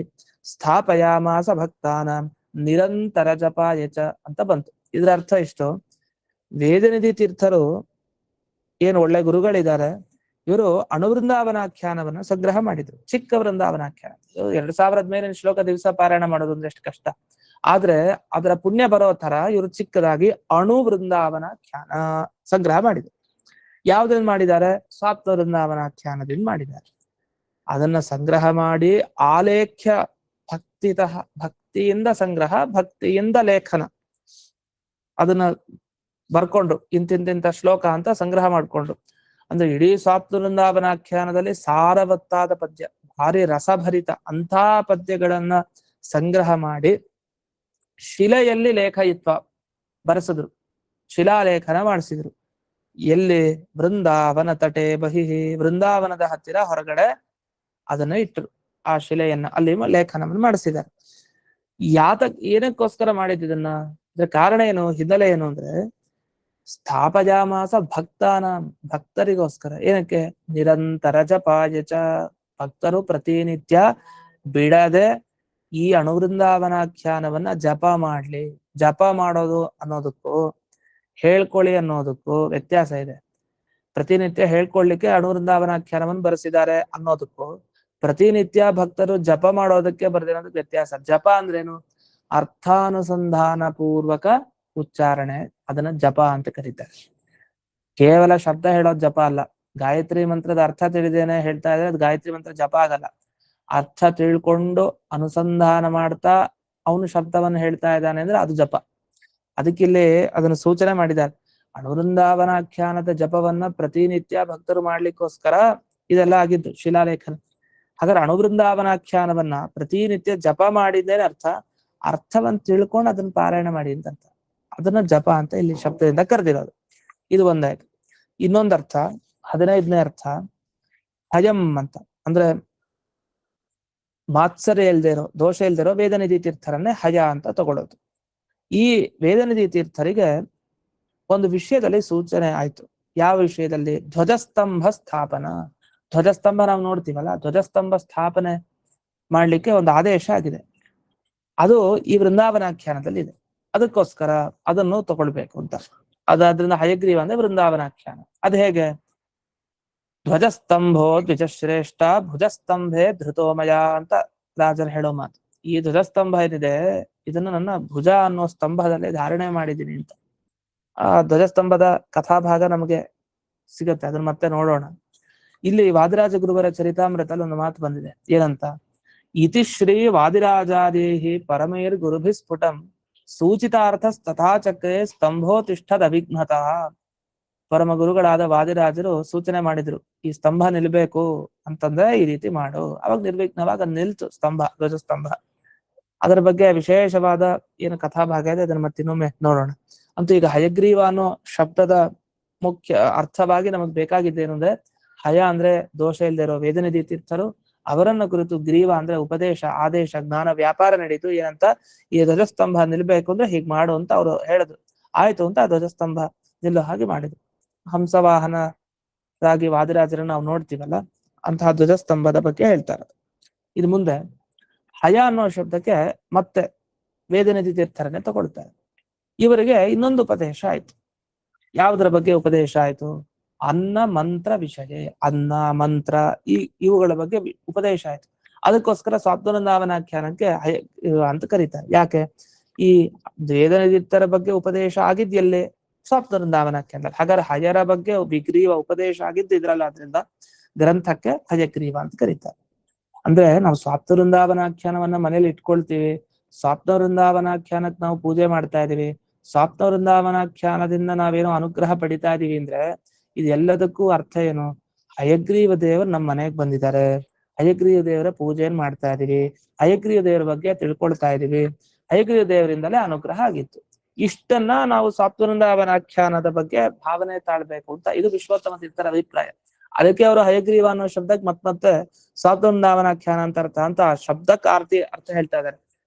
ಸ್ಥಾಪಯಾಮಾಸ ಭಕ್ತಾನಾಂ ನಿರಂತರ ಜಪಾಯ ಚ ಅಂತ ಬಂತು. ಇದರ ಅರ್ಥ ಇಷ್ಟು: ವೇದನಿಧಿ ತೀರ್ಥರು ಏನು ಒಳ್ಳೆ ಗುರುಗಳಿದ್ದಾರೆ, ಇವರು ಅಣುವೃಂದಾವನಾಖ್ಯಾನವನ್ನ ಸಂಗ್ರಹ ಮಾಡಿದ್ರು. ಚಿಕ್ಕ ವೃಂದಾವನಾಖ್ಯಾನ 2000 ಮೇಲಿನ ಶ್ಲೋಕ ದಿವಸ ಪಾರಾಯಣ ಮಾಡೋದು ಅಂದ್ರೆ ಎಷ್ಟು ಕಷ್ಟ. ಆದ್ರೆ ಅದರ ಪುಣ್ಯ ಬರೋ ತರ ಇವರು ಚಿಕ್ಕದಾಗಿ ಅಣುವೃಂದಾವನಾಖ್ಯಾನ ಸಂಗ್ರಹ ಮಾಡಿದ್ರು. ಯಾವ್ದ್ರಿಂದ ಮಾಡಿದ್ದಾರೆ? ಸ್ವಾತ್ಮವೃಂದಾವನಾಖ್ಯಾನದಿಂದ ಮಾಡಿದ್ದಾರೆ. ಅದನ್ನ ಸಂಗ್ರಹ ಮಾಡಿ ಆಲೇಖ್ಯ ಭಕ್ತಿತಃ, ಭಕ್ತಿಯಿಂದ ಸಂಗ್ರಹ, ಭಕ್ತಿಯಿಂದ ಲೇಖನ. ಅದನ್ನ ಬರ್ಕೊಂಡ್ರು, ಇಂತಿಂತ ಶ್ಲೋಕ ಅಂತ ಸಂಗ್ರಹ ಮಾಡ್ಕೊಂಡ್ರು. ಅಂದ್ರೆ ಇಡೀ ಸ್ವಾತ್ಮವೃಂದಾವನಾಖ್ಯಾನದಲ್ಲಿ ಸಾರವತ್ತಾದ ಪದ್ಯ, ಭಾರಿ ರಸಭರಿತ ಅಂಥ ಪದ್ಯಗಳನ್ನ ಸಂಗ್ರಹ ಮಾಡಿ ಶಿಲೆಯಲ್ಲಿ ಲೇಖಯಿತ್ವ ಬರೆಸಿದ್ರು, ಶಿಲಾಲೇಖನ ಮಾಡಿಸಿದ್ರು. ಎಲ್ಲಿ? ವೃಂದಾವನ ತಟೆ ಬಹಿಹಿ, ವೃಂದಾವನದ ಹತ್ತಿರ ಹೊರಗಡೆ ಅದನ್ನ ಇಟ್ಟರು. ಆ ಶಿಲೆಯನ್ನ ಅಲ್ಲಿ ಲೇಖನವನ್ನು ಮಾಡಿಸಿದ್ದಾರೆ. ಏನಕ್ಕೋಸ್ಕರ ಮಾಡಿದ್ದನ್ನ? ಇದ್ರ ಕಾರಣ ಏನು, ಹಿನ್ನೆಲೆ ಏನು ಅಂದ್ರೆ ಸ್ಥಾಪಯಾಮಾಸ ಭಕ್ತಾನ, ಭಕ್ತರಿಗೋಸ್ಕರ. ಏನಕ್ಕೆ? ನಿರಂತರ ಜಪಾಯಚ, ಭಕ್ತರು ಪ್ರತಿನಿತ್ಯ ಬಿಡದೆ ಈ ಅಣುವೃಂದಾವನಾಖ್ಯಾನವನ್ನ ಜಪ ಮಾಡ್ಲಿ. ಜಪ ಮಾಡೋದು ಅನ್ನೋದಕ್ಕೂ ಹೇಳ್ಕೊಳ್ಳಿ ಅನ್ನೋದಕ್ಕೂ ವ್ಯತ್ಯಾಸ ಇದೆ. ಪ್ರತಿನಿತ್ಯ ಹೇಳ್ಕೊಳ್ಲಿಕ್ಕೆ ಅಣುವೃಂದಾವನಾಖ್ಯಾನವನ್ನು ಬರೆಸಿದ್ದಾರೆ ಅನ್ನೋದಕ್ಕೂ ಪ್ರತಿನಿತ್ಯ ಭಕ್ತರು ಜಪ ಮಾಡೋದಕ್ಕೆ ಬರ್ದಿರೋದಕ್ಕೆ ವ್ಯತ್ಯಾಸ. ಜಪ ಅಂದ್ರೇನು? ಅರ್ಥಾನುಸಂಧಾನ ಪೂರ್ವಕ ಉಚ್ಚಾರಣೆ, ಅದನ್ನ ಜಪ ಅಂತ ಕರೀತಾರೆ. ಕೇವಲ ಶಬ್ದ ಹೇಳೋದು ಜಪ ಅಲ್ಲ. ಗಾಯತ್ರಿ ಮಂತ್ರದ ಅರ್ಥ ತಿಳಿದೇನೆ ಹೇಳ್ತಾ ಇದ್ರೆ ಅದು ಗಾಯತ್ರಿ ಮಂತ್ರ ಜಪ ಆಗಲ್ಲ. ಅರ್ಥ ತಿಳ್ಕೊಂಡು ಅನುಸಂಧಾನ ಮಾಡ್ತಾ ಅವನು ಶಬ್ದವನ್ನು ಹೇಳ್ತಾ ಇದ್ದಾನೆ ಅಂದ್ರೆ ಅದು ಜಪ. ಅದಕ್ಕಿಲ್ಲಿ ಅದನ್ನು ಸೂಚನೆ ಮಾಡಿದ್ದಾರೆ. ಅಣುವೃಂದಾವನಾಖ್ಯಾನದ ಜಪವನ್ನ ಪ್ರತಿನಿತ್ಯ ಭಕ್ತರು ಮಾಡ್ಲಿಕ್ಕೋಸ್ಕರ ಇದೆಲ್ಲ ಆಗಿದ್ದು ಶಿಲಾಲೇಖನ. ಹಾಗಾದ್ರೆ ಅಣುವೃಂದಾವನಾಖ್ಯಾನವನ್ನ ಪ್ರತಿನಿತ್ಯ ಜಪ ಮಾಡಿದ್ದೇನೆ ಅರ್ಥವನ್ನ ತಿಳ್ಕೊಂಡು ಅದನ್ನ ಪಾರಾಯಣ ಮಾಡಿ ಅಂತ ಅರ್ಥ. ಅದನ್ನ ಜಪ ಅಂತ ಇಲ್ಲಿ ಶಬ್ದದಿಂದ ಕರೆದಿರೋದು. ಇದು ಒಂದಾಯ್ತು. ಇನ್ನೊಂದು ಅರ್ಥ, 15ನೇ ಅರ್ಥ, ಹಯಂ ಅಂತ. ಅಂದ್ರೆ ಮಾತ್ಸರ್ಯ ಇಲ್ದೇ ಇರೋ, ದೋಷ ಇಲ್ದೇ ಇರೋ ವೇದನಿಧಿ ತೀರ್ಥರನ್ನೇ ಹಯ ಅಂತ ತಗೊಳ್ಳೋದು. ಈ ವೇದನಿಧಿ ತೀರ್ಥರಿಗೆ ಒಂದು ವಿಷಯದಲ್ಲಿ ಸೂಚನೆ ಆಯ್ತು. ಯಾವ ವಿಷಯದಲ್ಲಿ? ಧ್ವಜಸ್ತಂಭ ಸ್ಥಾಪನ. ಧ್ವಜಸ್ತಂಭ ನಾವು ನೋಡ್ತೀವಲ್ಲ, ಧ್ವಜಸ್ತಂಭ ಸ್ಥಾಪನೆ ಮಾಡ್ಲಿಕ್ಕೆ ಒಂದು ಆದೇಶ ಆಗಿದೆ. ಅದು ಈ ವೃಂದಾವನಾಖ್ಯಾನದಲ್ಲಿ ಇದೆ. ಅದಕ್ಕೋಸ್ಕರ ಅದನ್ನು ತಗೊಳ್ಬೇಕು ಅಂತ. ಅದಾದ್ರಿಂದ ಹಯಗ್ರೀವ ಅಂದ್ರೆ ವೃಂದಾವನಾಖ್ಯಾನ. ಅದು ಹೇಗೆ? ಧ್ವಜಸ್ತಂಭೋ ದ್ವಿಜಶ್ರೇಷ್ಠ ಭುಜಸ್ತಂಭೆ ಧೃತೋಮಯ ಅಂತ ರಾಜರು ಹೇಳೋ ಮಾತು. ಈ ಧ್ವಜಸ್ತಂಭ ಏನಿದೆ ಇದನ್ನು ನನ್ನ ಭುಜ ಅನ್ನೋ ಸ್ತಂಭದಲ್ಲಿ ಧಾರಣೆ ಮಾಡಿದ್ದೀನಿ ಅಂತ. ಆ ಧ್ವಜಸ್ತಂಭದ ಕಥಾಭಾಗ ನಮಗೆ ಸಿಗತ್ತೆ, ಅದನ್ನ ಮತ್ತೆ ನೋಡೋಣ. ಇಲ್ಲಿ ವಾದಿರಾಜ ಗುರುವರ ಚರಿತಾಮೃತದಲ್ಲಿ ಒಂದು ಮಾತು ಬಂದಿದೆ. ಏನಂತ? ಇತಿ ಶ್ರೀ ವಾದಿರಾಜಾದೇಹಿ ಪರಮೇರ್ ಗುರುಭಿಸ್ಫುಟಂ ಸೂಚಿತಾರ್ಥ ತಥಾಚಕ್ರೆ ಸ್ತಂಭೋತಿಷ್ಠದ ಅವಿಘ್ನತಃ. ಪರಮ ಗುರುಗಳಾದ ವಾದಿರಾಜರು ಸೂಚನೆ ಮಾಡಿದ್ರು, ಈ ಸ್ತಂಭ ನಿಲ್ಬೇಕು ಅಂತಂದ್ರೆ ಈ ರೀತಿ ಮಾಡು. ಅವಾಗ ನಿರ್ವಿಘ್ನವಾಗ ನಿಲ್ತು ಸ್ತಂಭ, ಧ್ವಜಸ್ತಂಭ. ಅದರ ಬಗ್ಗೆ ವಿಶೇಷವಾದ ಏನು ಕಥಾಭಾಗ ಇದೆ ಅದನ್ನ ಮತ್ತೆ ಇನ್ನೊಮ್ಮೆ ನೋಡೋಣ. ಅಂತೂ ಈಗ ಹಯಗ್ರೀವ ಅನ್ನೋ ಶಬ್ದದ ಮುಖ್ಯ ಅರ್ಥವಾಗಿ ನಮಗ್ ಬೇಕಾಗಿದ್ದೇನು ಅಂದ್ರೆ, ಹಯ ಅಂದ್ರೆ ದೋಷ ಇಲ್ಲದೆ ಇರೋ ವೇದನಿಧಿ ತೀರ್ಥರು, ಅವರನ್ನ ಕುರಿತು ಗ್ರೀವ ಅಂದ್ರೆ ಉಪದೇಶ, ಆದೇಶ, ಜ್ಞಾನ, ವ್ಯಾಪಾರ ನಡೀತು. ಏನಂತ? ಈ ಧ್ವಜಸ್ತಂಭ ನಿಲ್ಬೇಕು ಅಂದ್ರೆ ಹೀಗ್ ಮಾಡು ಅಂತ ಅವ್ರು ಹೇಳಿದ್ರು. ಆಯ್ತು ಅಂತ ಆ ಧ್ವಜಸ್ತಂಭ ನಿಲ್ಲೋ ಹಾಗೆ ಮಾಡಿದ್ರು. ಹಂಸವಾಹನರಾಗಿ ವಾದಿರಾಜರನ್ನ ನಾವು ನೋಡ್ತೀವಲ್ಲ, ಅಂತಹ ಧ್ವಜಸ್ತಂಭದ ಬಗ್ಗೆ ಹೇಳ್ತಾರೆ. ಇದು ಮುಂದೆ ಹಯ ಅನ್ನೋ ಶಬ್ದಕ್ಕೆ ಮತ್ತೆ ವೇದನಿಧಿ ತೀರ್ಥರನ್ನೇ ತಗೊಳ್ತಾರೆ. ಇವರಿಗೆ ಇನ್ನೊಂದು ಉಪದೇಶ ಆಯ್ತು. ಯಾವುದರ ಬಗ್ಗೆ ಉಪದೇಶ ಆಯ್ತು? ಅನ್ನ ಮಂತ್ರ ವಿಷಯ, ಅನ್ನ ಮಂತ್ರ ಇವುಗಳ ಬಗ್ಗೆ ಉಪದೇಶ ಆಯ್ತು. ಅದಕ್ಕೋಸ್ಕರ ಸ್ವಾತ್ಮವೃಂದಾವನಾಖ್ಯಾನಕ್ಕೆ ಹಯ ಅಂತ ಕರೀತಾರೆ. ಯಾಕೆ? ಈ ವೇದನಿಧಿತರ ಬಗ್ಗೆ ಉಪದೇಶ ಆಗಿದ್ಯಲ್ಲೇ ಸ್ವಾತ್ಮವೃಂದಾವನಾಖ್ಯಾನ. ಹಾಗಾದ್ರೆ ಹಯರ ಬಗ್ಗೆ ವಿಗ್ರೀವ ಉಪದೇಶ ಆಗಿದ್ದು ಇದ್ರಲ್ಲ, ಆದ್ರಿಂದ ಗ್ರಂಥಕ್ಕೆ ಹಯಗ್ರೀವ ಅಂತ ಕರೀತಾರೆ. ಅಂದ್ರೆ ನಾವು ಸ್ವಾತ್ಮವೃಂದಾವನಾಖ್ಯಾನವನ್ನ ಮನೇಲಿ ಇಟ್ಕೊಳ್ತೀವಿ, ಸ್ವಾತ್ಮವೃಂದಾವನಾಖ್ಯಾನಕ್ಕೆ ನಾವು ಪೂಜೆ ಮಾಡ್ತಾ ಇದೀವಿ, ಸ್ವಾತ್ಮವೃಂದಾವನಾಖ್ಯಾನದಿಂದ ನಾವೇನೋ ಅನುಗ್ರಹ ಪಡಿತಾ ಇದೀವಿ ಅಂದ್ರೆ ಇದೆಲ್ಲದಕ್ಕೂ ಅರ್ಥ ಏನು? ಹಯಗ್ರೀವ ದೇವರು ನಮ್ಮ ಮನೆಗೆ ಬಂದಿದ್ದಾರೆ, ಹಯಗ್ರೀವ ದೇವರ ಪೂಜೆಯನ್ನು ಮಾಡ್ತಾ ಇದೀವಿ, ಹಯಗ್ರೀವ ದೇವರ ಬಗ್ಗೆ ತಿಳ್ಕೊಳ್ತಾ ಇದೀವಿ, ಹಯಗ್ರೀವ ದೇವರಿಂದಲೇ ಅನುಗ್ರಹ ಆಗಿತ್ತು. ಇಷ್ಟನ್ನ ನಾವು ಸ್ವಾತ್ಮವೃಂದಾವನಾಖ್ಯಾನದ ಬಗ್ಗೆ ಭಾವನೆ ತಾಳ್ಬೇಕು ಅಂತ ಇದು ವಿಶ್ವೋತ್ತಮ ತೀರ್ಥರ ಅಭಿಪ್ರಾಯ. ಅದಕ್ಕೆ ಅವರು ಹಯಗ್ರೀವ ಅನ್ನೋ ಶಬ್ದಕ್ಕೆ ಮತ್ತೆ ಸ್ವಾತ್ಮವೃಂದಾವನಾಖ್ಯಾನ ಅಂತ ಅರ್ಥ ಶಬ್ದಕ್ಕೆ ಅರ್ಥ ಹೇಳ್ತಾ ಇದ್ದಾರೆ.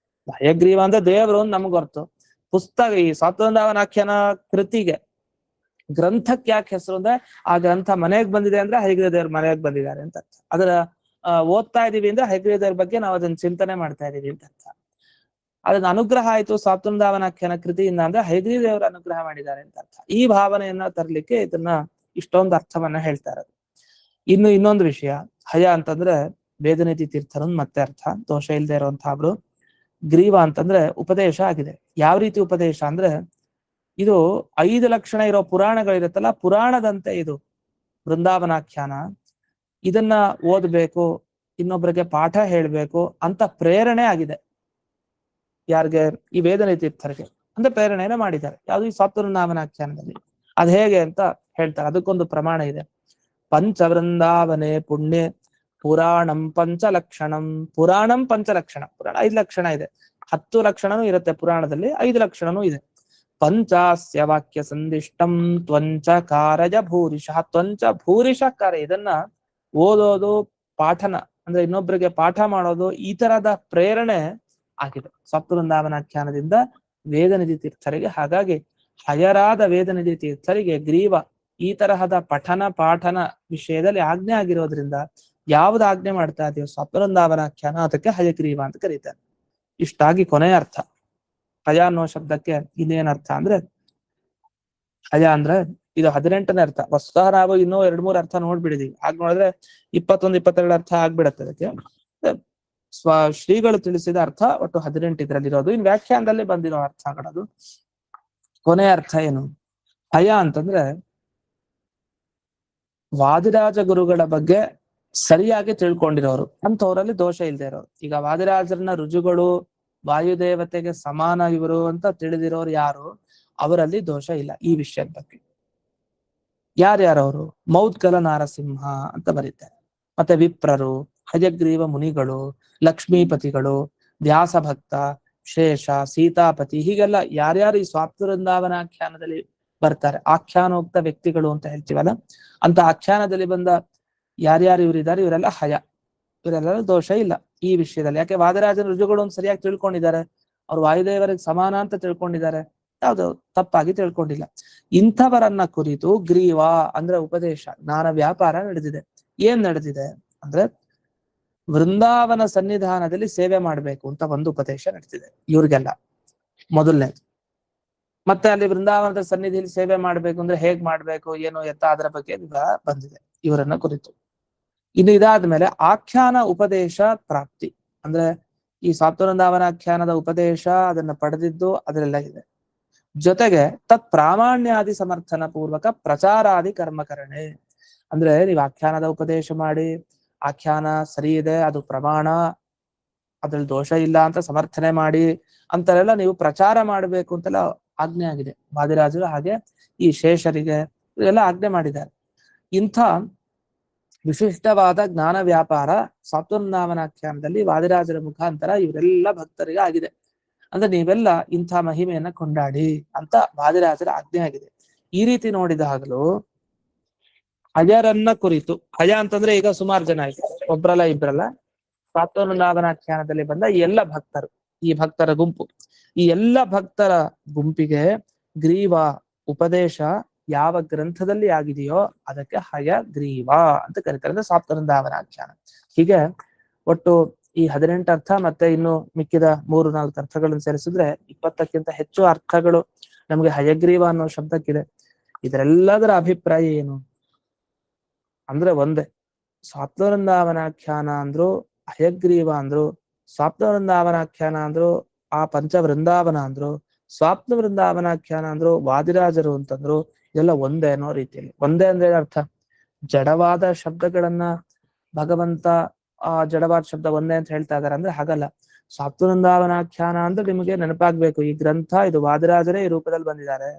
ಹಯಗ್ರೀವ ಅಂದ್ರೆ ದೇವರು ನಮಗ್ ಹೊರ್ತು ಪುಸ್ತಕ ಈ ಸ್ವಾತ್ಮವೃಂದಾವನಾಖ್ಯಾನ ಕೃತಿಗೆ, ಗ್ರಂಥಕ್ಕೆ ಯಾಕೆ ಹೆಸರು ಅಂದ್ರೆ ಆ ಗ್ರಂಥ ಮನೆಗೆ ಬಂದಿದೆ ಅಂದ್ರೆ ಹಯಗ್ರೀವ ದೇವ್ರ ಮನೆಗೆ ಬಂದಿದ್ದಾರೆ ಅಂತ ಅರ್ಥ. ಅದರ ಓದ್ತಾ ಇದೀವಿ ಅಂದ್ರೆ ಹಯಗ್ರೀವ ದೇವ್ರ ಬಗ್ಗೆ ನಾವು ಅದನ್ನ ಚಿಂತನೆ ಮಾಡ್ತಾ ಇದೀವಿ ಅಂತ ಅರ್ಥ. ಅದನ್ನ ಅನುಗ್ರಹ ಆಯ್ತು ಸ್ವಾತ್ಮವೃಂದಾವನಾಖ್ಯಾನ ಕೃತಿಯಿಂದ ಅಂದ್ರೆ ಹಯಗ್ರೀವ ದೇವರು ಅನುಗ್ರಹ ಮಾಡಿದ್ದಾರೆ ಅಂತ ಅರ್ಥ. ಈ ಭಾವನೆಯನ್ನ ತರ್ಲಿಕ್ಕೆ ಇದನ್ನ ಇಷ್ಟೊಂದು ಅರ್ಥವನ್ನ ಹೇಳ್ತಾ ಇರೋದು. ಇನ್ನೊಂದು ವಿಷಯ, ಹಯ ಅಂತಂದ್ರೆ ವೇದನಿಧಿ ತೀರ್ಥರನ್ ಮತ್ತೆ ಅರ್ಥ, ದೋಷ ಇಲ್ಲದೆ ಇರುವಂತಹಬ್ರು. ಗ್ರೀವ ಅಂತಂದ್ರೆ ಉಪದೇಶ ಆಗಿದೆ. ಯಾವ ರೀತಿ ಉಪದೇಶ ಅಂದ್ರೆ, ಇದು 5 ಲಕ್ಷಣ ಇರೋ ಪುರಾಣಗಳಿರುತ್ತಲ್ಲ, ಪುರಾಣದಂತೆ ಇದು ವೃಂದಾವನಾಖ್ಯಾನ. ಇದನ್ನ ಓದ್ಬೇಕು, ಇನ್ನೊಬ್ಬರಿಗೆ ಪಾಠ ಹೇಳ್ಬೇಕು ಅಂತ ಪ್ರೇರಣೆ ಆಗಿದೆ. ಯಾರಿಗೆ? ಈ ವೇದನಿಧಿ ತೀರ್ಥರಿಗೆ ಅಂತ ಪ್ರೇರಣೆಯನ್ನ ಮಾಡಿದ್ದಾರೆ. ಯಾವುದು? ಈ ಸ್ವಾತ್ಮವೃಂದಾವನಾಖ್ಯಾನದಲ್ಲಿ. ಅದ್ ಹೇಗೆ ಅಂತ ಹೇಳ್ತಾರೆ. ಅದಕ್ಕೊಂದು ಪ್ರಮಾಣ ಇದೆ. ಪಂಚವೃಂದಾವನೆ ಪುಣ್ಯ ಪುರಾಣಂ ಪಂಚಲಕ್ಷಣಂ. ಪುರಾಣಂ ಪಂಚಲಕ್ಷಣ. ಪುರಾಣ 5 ಲಕ್ಷಣ ಇದೆ. 10 ಲಕ್ಷಣನೂ ಇರುತ್ತೆ ಪುರಾಣದಲ್ಲಿ, 5 ಲಕ್ಷಣನೂ ಇದೆ. ಪಂಚಾಸ್ಯ ವಾಕ್ಯ ಸಂದಿಷ್ಟಂ ತ್ವಂಚ ಕಾರಜ ಭೂರಿಶ. ತ್ವಂಚ ಭೂರಿಶ ಕಾರ್ಯ. ಇದನ್ನ ಓದೋದು, ಪಾಠನ ಅಂದ್ರೆ ಇನ್ನೊಬ್ಬರಿಗೆ ಪಾಠ ಮಾಡೋದು, ಈ ತರದ ಪ್ರೇರಣೆ ಆಗಿದೆ ಸ್ವಾತ್ಮವೃಂದಾವನಾಖ್ಯಾನದಿಂದ ವೇದನಿಧಿ ತೀರ್ಥರಿಗೆ. ಹಾಗಾಗಿ ಹಯರಾದ ವೇದನಿಧಿ ತೀರ್ಥರಿಗೆ ಗ್ರೀವ ಈ ತರಹದ ಪಠನ ಪಾಠನ ವಿಷಯದಲ್ಲಿ ಆಜ್ಞೆ ಆಗಿರೋದ್ರಿಂದ ಯಾವ್ದು ಆಜ್ಞೆ ಮಾಡ್ತಾ ಇದೆಯೋ ಸ್ವಾತ್ಮವೃಂದಾವನಾಖ್ಯಾನ, ಅದಕ್ಕೆ ಹಯಗ್ರೀವ ಅಂತ ಕರೀತಾರೆ. ಇಷ್ಟಾಗಿ ಕೊನೆಯ ಅರ್ಥ. ಹಯ ಅನ್ನೋ ಶಬ್ದಕ್ಕೆ ಇನ್ನೇನ್ ಅರ್ಥ ಅಂದ್ರೆ, ಹಯ ಅಂದ್ರೆ ಇದು 18ನೇ ಅರ್ಥ. ವಸ್ತುತಃ ನಾವು ಇನ್ನೂ 2-3 ಅರ್ಥ ನೋಡ್ಬಿಡಿದೀವಿ. ಹಾಗೆ ನೋಡಿದ್ರೆ 21-22 ಅರ್ಥ ಆಗ್ಬಿಡತ್ತೆ ಅದಕ್ಕೆ. ಶ್ರೀಗಳು ತಿಳಿಸಿದ ಅರ್ಥ ಒಟ್ಟು 18 ಇದ್ರಲ್ಲಿರೋದು. ಇನ್ ವ್ಯಾಖ್ಯಾನದಲ್ಲಿ ಬಂದಿರೋ ಅರ್ಥಗಳದು. ಕೊನೆಯ ಅರ್ಥ ಏನು? ಹಯ ಅಂತಂದ್ರೆ ವಾದಿರಾಜ ಗುರುಗಳ ಬಗ್ಗೆ ಸರಿಯಾಗಿ ತಿಳ್ಕೊಂಡಿರೋರು, ಅಂತವರಲ್ಲಿ ದೋಷ ಇಲ್ಲದೆ ಇರೋರು. ಈಗ ವಾದಿರಾಜರನ್ನ ರುಜುಗಳು ವಾಯುದೇವತೆಗೆ ಸಮಾನ ಇವರು ಅಂತ ತಿಳಿದಿರೋರು ಯಾರು, ಅವರಲ್ಲಿ ದೋಷ ಇಲ್ಲ ಈ ವಿಷಯದ ಬಗ್ಗೆ. ಯಾರ್ಯಾರವರು? ಮೌದ್ಗಲ ನಾರಸಿಂಹ ಅಂತ ಬರೀತಾರೆ, ಮತ್ತೆ ವಿಪ್ರರು, ಹಯಗ್ರೀವ ಮುನಿಗಳು, ಲಕ್ಷ್ಮೀಪತಿಗಳು, ವ್ಯಾಸಭಕ್ತ, ಶೇಷ, ಸೀತಾಪತಿ, ಹೀಗೆಲ್ಲ ಯಾರ್ಯಾರು ಈ ಸ್ವಾಪ್ತವೃಂದಾವನ ಆಖ್ಯಾನದಲ್ಲಿ ಬರ್ತಾರೆ, ಆಖ್ಯಾನೋಕ್ತ ವ್ಯಕ್ತಿಗಳು ಅಂತ ಹೇಳ್ತೀವಲ್ಲ, ಅಂತ ಆಖ್ಯಾನದಲ್ಲಿ ಬಂದ ಯಾರ್ಯಾರು ಇವರಿದ್ದಾರೆ ಇವರೆಲ್ಲ ಹಯ, ಇವರೆಲ್ಲ ದೋಷ ಇಲ್ಲ ಈ ವಿಷಯದಲ್ಲಿ. ಯಾಕೆ? ವಾದರಾಜನ ರುಜುಗಳು ಒಂದು ಸರಿಯಾಗಿ ತಿಳ್ಕೊಂಡಿದ್ದಾರೆ, ಅವ್ರು ವಾಯುದೇವರಿಗೆ ಸಮಾನ ಅಂತ ತಿಳ್ಕೊಂಡಿದ್ದಾರೆ, ಯಾವ್ದು ತಪ್ಪಾಗಿ ತಿಳ್ಕೊಂಡಿಲ್ಲ. ಇಂಥವರನ್ನ ಕುರಿತು ಗ್ರೀವ ಅಂದ್ರೆ ಉಪದೇಶ, ಜ್ಞಾನ ವ್ಯಾಪಾರ ನಡೆದಿದೆ. ಏನ್ ನಡೆದಿದೆ ಅಂದ್ರೆ ವೃಂದಾವನ ಸನ್ನಿಧಾನದಲ್ಲಿ ಸೇವೆ ಮಾಡ್ಬೇಕು ಅಂತ ಒಂದು ಉಪದೇಶ ನಡೆದಿದೆ ಇವ್ರಿಗೆಲ್ಲ, ಮೊದಲನೇದು. ಮತ್ತೆ ಅಲ್ಲಿ ವೃಂದಾವನದ ಸನ್ನಿಧಿಯಲ್ಲಿ ಸೇವೆ ಮಾಡ್ಬೇಕು ಅಂದ್ರೆ ಹೇಗ್ ಮಾಡ್ಬೇಕು, ಏನು ಎತ್ತ, ಅದರ ಬಗ್ಗೆ ಬಂದಿದೆ ಇವರನ್ನ ಕುರಿತು. ಇನ್ನು ಇದಾದ್ಮೇಲೆ ಆಖ್ಯಾನ ಉಪದೇಶ ಪ್ರಾಪ್ತಿ, ಅಂದ್ರೆ ಈ ಸ್ವಾಪ್ತವೃಂದಾವನ ಆಖ್ಯಾನದ ಉಪದೇಶ ಅದನ್ನ ಪಡೆದಿದ್ದು ಅದರೆಲ್ಲ ಇದೆ. ಜೊತೆಗೆ ತತ್ ಪ್ರಾಮಾಣ್ಯಾದಿ ಸಮರ್ಥನ ಪೂರ್ವಕ ಪ್ರಚಾರಾದಿ ಕರ್ಮಕರಣೆ, ಅಂದ್ರೆ ನೀವು ಆಖ್ಯಾನದ ಉಪದೇಶ ಮಾಡಿ ಆಖ್ಯಾನ ಸರಿ ಇದೆ, ಅದು ಪ್ರಮಾಣ, ಅದ್ರಲ್ಲಿ ದೋಷ ಇಲ್ಲ ಅಂತ ಸಮರ್ಥನೆ ಮಾಡಿ ಅಂತೆಲ್ಲ ನೀವು ಪ್ರಚಾರ ಮಾಡಬೇಕು ಅಂತೆಲ್ಲ ಆಜ್ಞೆ ಆಗಿದೆ. ವಾದಿರಾಜರು ಹಾಗೆ ಈ ಶೇಷರಿಗೆ ಇದೆಲ್ಲ ಆಜ್ಞೆ ಮಾಡಿದ್ದಾರೆ. ಇಂಥ ವಿಶಿಷ್ಟವಾದ ಜ್ಞಾನ ವ್ಯಾಪಾರ ಸ್ವಾಪ್ತವೃಂದಾವನಾಖ್ಯಾನದಲ್ಲಿ ವಾದಿರಾಜರ ಮುಖಾಂತರ ಇವರೆಲ್ಲ ಭಕ್ತರಿಗೆ ಆಗಿದೆ. ಅಂದ್ರೆ ನೀವೆಲ್ಲ ಇಂಥ ಮಹಿಮೆಯನ್ನ ಕೊಂಡಾಡಿ ಅಂತ ವಾದಿರಾಜರ ಆಜ್ಞೆ ಆಗಿದೆ. ಈ ರೀತಿ ನೋಡಿದಾಗಲೂ ಹಯರನ್ನ ಕುರಿತು, ಹಯ ಅಂತಂದ್ರೆ ಈಗ ಸುಮಾರು ಜನ ಆಯ್ತು, ಒಬ್ರಲ್ಲ ಇಬ್ರಲ್ಲ, ಸ್ವಾಪ್ತವೃಂದಾವನಾಖ್ಯಾನದಲ್ಲಿ ಬಂದ ಈ ಎಲ್ಲ ಭಕ್ತರು, ಈ ಭಕ್ತರ ಗುಂಪು, ಈ ಎಲ್ಲ ಭಕ್ತರ ಗುಂಪಿಗೆ ಗ್ರೀವ ಉಪದೇಶ ಯಾವ ಗ್ರಂಥದಲ್ಲಿ ಆಗಿದೆಯೋ ಅದಕ್ಕೆ ಹಯ ಗ್ರೀವ ಅಂತ ಕರೀತಾರೆ, ಅಂದ್ರೆ ಸ್ವಾಪ್ತವೃಂದಾವನಾಖ್ಯಾನ. ಹೀಗೆ ಒಟ್ಟು ಈ 18 ಅರ್ಥ ಮತ್ತೆ ಇನ್ನು ಮಿಕ್ಕಿದ 3-4 ಅರ್ಥಗಳನ್ನು ಸೇರಿಸಿದ್ರೆ 20ಕ್ಕಿಂತ ಹೆಚ್ಚು ಅರ್ಥಗಳು ನಮ್ಗೆ ಹಯಗ್ರೀವ ಅನ್ನೋ ಶಬ್ದಕ್ಕಿದೆ. ಇದರೆಲ್ಲದರ ಅಭಿಪ್ರಾಯ ಏನು ಅಂದ್ರೆ ಒಂದೇ, ಸ್ವಾಪ್ತವೃಂದಾವನಾಖ್ಯಾನ ಅಂದ್ರು, ಹಯಗ್ರೀವ ಅಂದ್ರು, ಸ್ವಾಪ್ತವೃಂದಾವನಾಖ್ಯಾನ ಅಂದ್ರು, ಆ ಪಂಚವೃಂದಾವನ ಅಂದ್ರು, ಸ್ವಾಪ್ತ ವೃಂದಾವನಾಖ್ಯಾನ ಅಂದ್ರು, ವಾದಿರಾಜರು ಅಂತಂದ್ರು, ಇದೆಲ್ಲ ಒಂದೇ ಅನ್ನೋ ರೀತಿಯಲ್ಲಿ. ಒಂದೇ ಅಂದ್ರೆ ಅರ್ಥ ಜಡವಾದ ಶಬ್ದಗಳನ್ನ ಭಗವಂತ ಆ ಜಡವಾದ ಶಬ್ದ ಒಂದೇ ಅಂತ ಹೇಳ್ತಾ ಇದಾರೆ ಅಂದ್ರೆ ಹಾಗಲ್ಲ. ಸ್ವಾಪ್ತವೃಂದಾವನಾಖ್ಯಾನ ಅಂದ್ರೆ ನಿಮಗೆ ನೆನಪಾಗ್ಬೇಕು, ಈ ಗ್ರಂಥ ಇದು ವಾದಿರಾಜರೇ ಈ ರೂಪದಲ್ಲಿ ಬಂದಿದ್ದಾರೆ,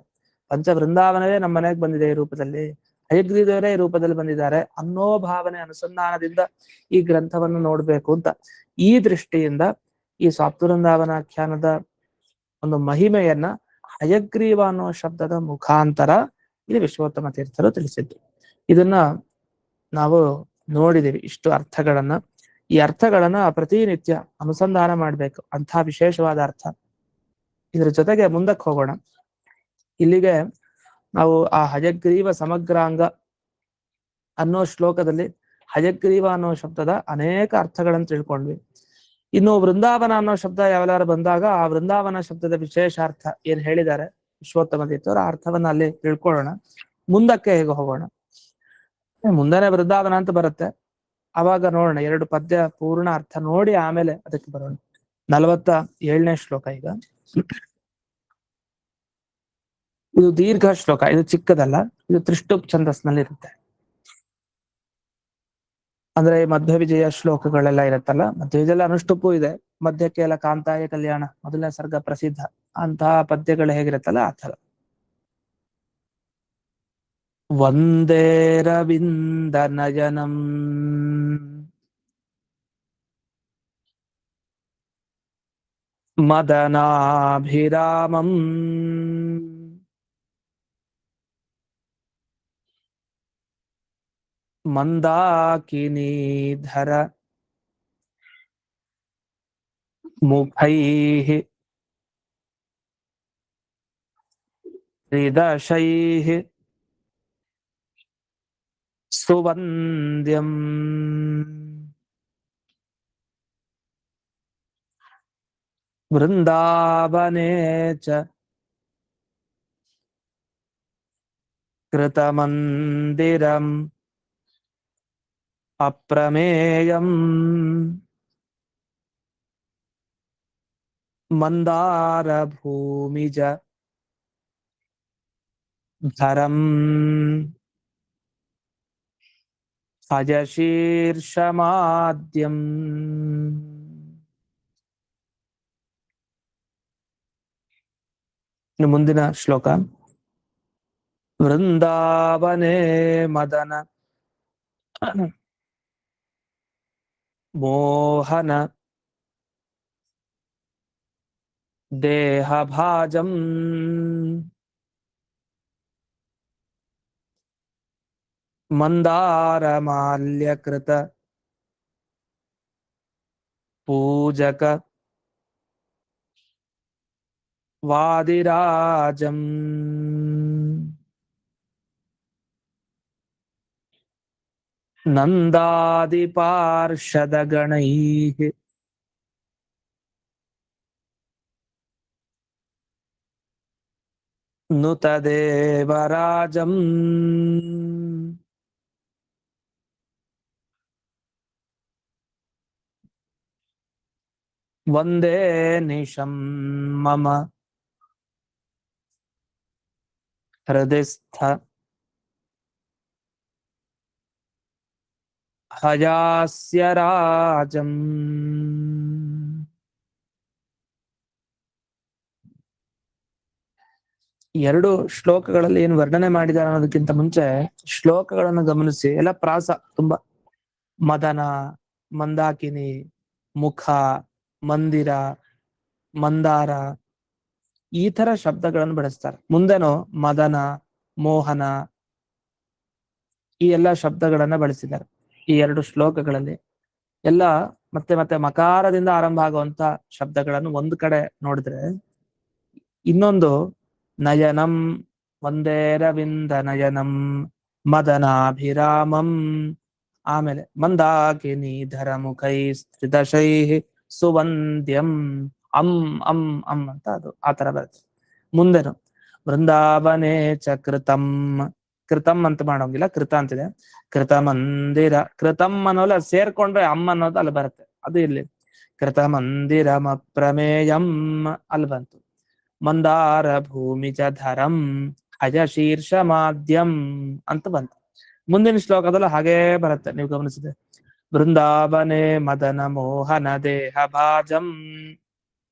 ಪಂಚವೃಂದಾವನವೇ ನಮ್ಮ ಮನೆಗೆ ಬಂದಿದೆ ಈ ರೂಪದಲ್ಲಿ, ಹಯಗ್ರೀವರೇ ಈ ರೂಪದಲ್ಲಿ ಬಂದಿದ್ದಾರೆ ಅನ್ನೋ ಭಾವನೆ ಅನುಸಂಧಾನದಿಂದ ಈ ಗ್ರಂಥವನ್ನು ನೋಡ್ಬೇಕು ಅಂತ. ಈ ದೃಷ್ಟಿಯಿಂದ ಈ ಸ್ವಾಪ್ತವೃಂದಾವನಾಖ್ಯಾನದ ಒಂದು ಮಹಿಮೆಯನ್ನ ಹಯಗ್ರೀವ ಅನ್ನೋ ಶಬ್ದದ ಮುಖಾಂತರ ಇಲ್ಲಿ ವಿಶ್ವೋತ್ತಮ ತೀರ್ಥರು ತಿಳಿಸಿದ್ದು. ಇದನ್ನ ನಾವು ನೋಡಿದೀವಿ, ಇಷ್ಟು ಅರ್ಥಗಳನ್ನ. ಈ ಅರ್ಥಗಳನ್ನ ಪ್ರತಿನಿತ್ಯ ಅನುಸಂಧಾನ ಮಾಡ್ಬೇಕು, ಅಂಥ ವಿಶೇಷವಾದ ಅರ್ಥ. ಇದ್ರ ಜೊತೆಗೆ ಮುಂದಕ್ಕೆ ಹೋಗೋಣ. ಇಲ್ಲಿಗೆ ನಾವು ಆ ಹಯಗ್ರೀವ ಸಮಗ್ರಾಂಗ ಅನ್ನೋ ಶ್ಲೋಕದಲ್ಲಿ ಹಯಗ್ರೀವ ಅನ್ನೋ ಶಬ್ದದ ಅನೇಕ ಅರ್ಥಗಳನ್ನು ತಿಳ್ಕೊಂಡ್ವಿ. ಇನ್ನು ವೃಂದಾವನ ಅನ್ನೋ ಶಬ್ದ ಯಾವೆಲ್ಲಾರು ಬಂದಾಗ ಆ ವೃಂದಾವನ ಶಬ್ದದ ವಿಶೇಷಾರ್ಥ ಏನ್ ಹೇಳಿದ್ದಾರೆ ವಿಶ್ವೋತ್ತಮ ತೀರ್ಥರು, ಆ ಅರ್ಥವನ್ನ ಅಲ್ಲಿ ತಿಳ್ಕೊಳ್ಳೋಣ. ಮುಂದಕ್ಕೆ ಹೇಗೆ ಹೋಗೋಣ, ಮುಂದನೆ ವೃಂದಾವನ ಅಂತ ಬರುತ್ತೆ, ಅವಾಗ ನೋಡೋಣ. 2 ಪದ್ಯ ಪೂರ್ಣ ಅರ್ಥ ನೋಡಿ ಆಮೇಲೆ ಅದಕ್ಕೆ ಬರೋಣ. 47ನೇ ಶ್ಲೋಕ. ಈಗ ಇದು ದೀರ್ಘ ಶ್ಲೋಕ, ಇದು ಚಿಕ್ಕದಲ್ಲ, ಇದು ತ್ರಿಷ್ಟುಪ್ ಛಂದಸ್ನಲ್ಲಿ ಇರುತ್ತೆ. ಅಂದ್ರೆ ಮಧ್ಯ ವಿಜಯ ಶ್ಲೋಕಗಳೆಲ್ಲ ಇರುತ್ತಲ್ಲ, ಮಧ್ಯ ವಿಜಯ ಅನುಷ್ಟುಪ್ಪು ಇದೆ, ಮಧ್ಯಕ್ಕೆ ಎಲ್ಲ ಕಾಂತಾಯ ಕಲ್ಯಾಣ ಮೊದಲನೇ ಸರ್ಗ ಪ್ರಸಿದ್ಧ, ಅಂತಹ ಪದ್ಯಗಳು ಹೇಗಿರುತ್ತಲ್ಲ ಆ ಥರ. ವಂದೇರವಿಂದ ನಯನಂ ಮದನಾಭಿರಾಮಂ ಮಂದಾಕಿನೀಧರ ಮುಖೈಃ ಹೃದಶೈಃ ಸುವಂದ್ಯಂ ವೃಂದಾವನೇ ಚ ಕೃತಮಂದಿರಂ ಅಪ್ರಮೇಯಂ ಮಂದಾರ ಭೂಮಿಜ ಧರಂ ಅಜಶೀರ್ಷಮಾದ್ಯಂ. ಇನ್ನು ಮುಂದಿನ ಶ್ಲೋಕ. ವೃಂದಾವನೇ ಮದನ ಮೋಹನ ದೇಹಭಾಜಂ ಮಂದಾರಮಾಲ್ಯಕೃತ ಪೂಜಕ ವಾದಿರಾಜಂ. ನಂದಾದಿಪಾರ್ಷದಗಣೈಃ ನುತದೇವರಾಜಂ. ವಂದೇ ನಿಶಂ ಮಮ ಹೃದಯಸ್ಥ ಹಯಾಸ್ಯ ರಾಜಂ. ಎರಡು ಶ್ಲೋಕಗಳಲ್ಲಿ ಏನು ವರ್ಣನೆ ಮಾಡಿದ್ದಾರೆ ಅನ್ನೋದಕ್ಕಿಂತ ಮುಂಚೆ ಶ್ಲೋಕಗಳನ್ನು ಗಮನಿಸಿ. ಎಲ್ಲ ಪ್ರಾಸ ತುಂಬಾ. ಮದನ, ಮಂದಾಕಿನಿ, ಮುಖ, ಮಂದಿರ, ಮಂದಾರ ಈ ತರ ಶಬ್ದಗಳನ್ನು ಬಳಸ್ತಾರೆ. ಮುಂದೆನೋ ಮದನ, ಮೋಹನ ಈ ಎಲ್ಲ ಶಬ್ದಗಳನ್ನ ಬಳಸಿದ್ದಾರೆ ಈ ಎರಡು ಶ್ಲೋಕಗಳಲ್ಲಿ. ಎಲ್ಲ ಮತ್ತೆ ಮತ್ತೆ ಮಕಾರದಿಂದ ಆರಂಭ ಆಗುವಂತ ಶಬ್ದಗಳನ್ನು ಒಂದು ಕಡೆ ನೋಡಿದ್ರೆ, ಇನ್ನೊಂದು ನಯನಂ ವಂದೇ ರವಿಂದ ನಯನಂ ಮದನಾಭಿರಾಮಂ, ಆಮೇಲೆ ಮಂದಾಕಿನಿ ಧರ ಮುಖೈ ಸ್ತ್ರಿದಶೈ ಸುವಂದ್ಯಂ ಅಂ ಅಂ ಅಂ ಅಂತ ಅದು ಆ ತರ ಬರುತ್ತೆ. ಮುಂದೆನು ವೃಂದಾವನೇ ಚ ಕೃತಂ, ಕೃತಂ ಅಂತ ಮಾಡೋಂಗಿಲ್ಲ, ಕೃತ ಅಂತಿದೆ. ಕೃತ ಮಂದಿರ, ಕೃತಂ ಅನ್ನೋಲ್ಲ ಸೇರ್ಕೊಂಡ್ರೆ ಅಮ್ಮ ಅನ್ನೋದು ಅಲ್ಲಿ ಬರುತ್ತೆ, ಅದು ಇಲ್ಲಿ ಕೃತ ಮಂದಿರಮ ಪ್ರಮೇಯಂ ಅಲ್ಲಿ ಬಂತು. ಮಂದಾರ ಭೂಮಿಜ ಧರಂ ಅಜ ಶೀರ್ಷ ಮಾಧ್ಯಂ ಅಂತ ಬಂತು. ಮುಂದಿನ ಶ್ಲೋಕದಲ್ಲೂ ಹಾಗೇ ಬರುತ್ತೆ, ನೀವು ಗಮನಿಸಿದೆ. ಬೃಂದಾವನೆ ಮದನ ಮೋಹನ ದೇಹ ಭಾಜಂ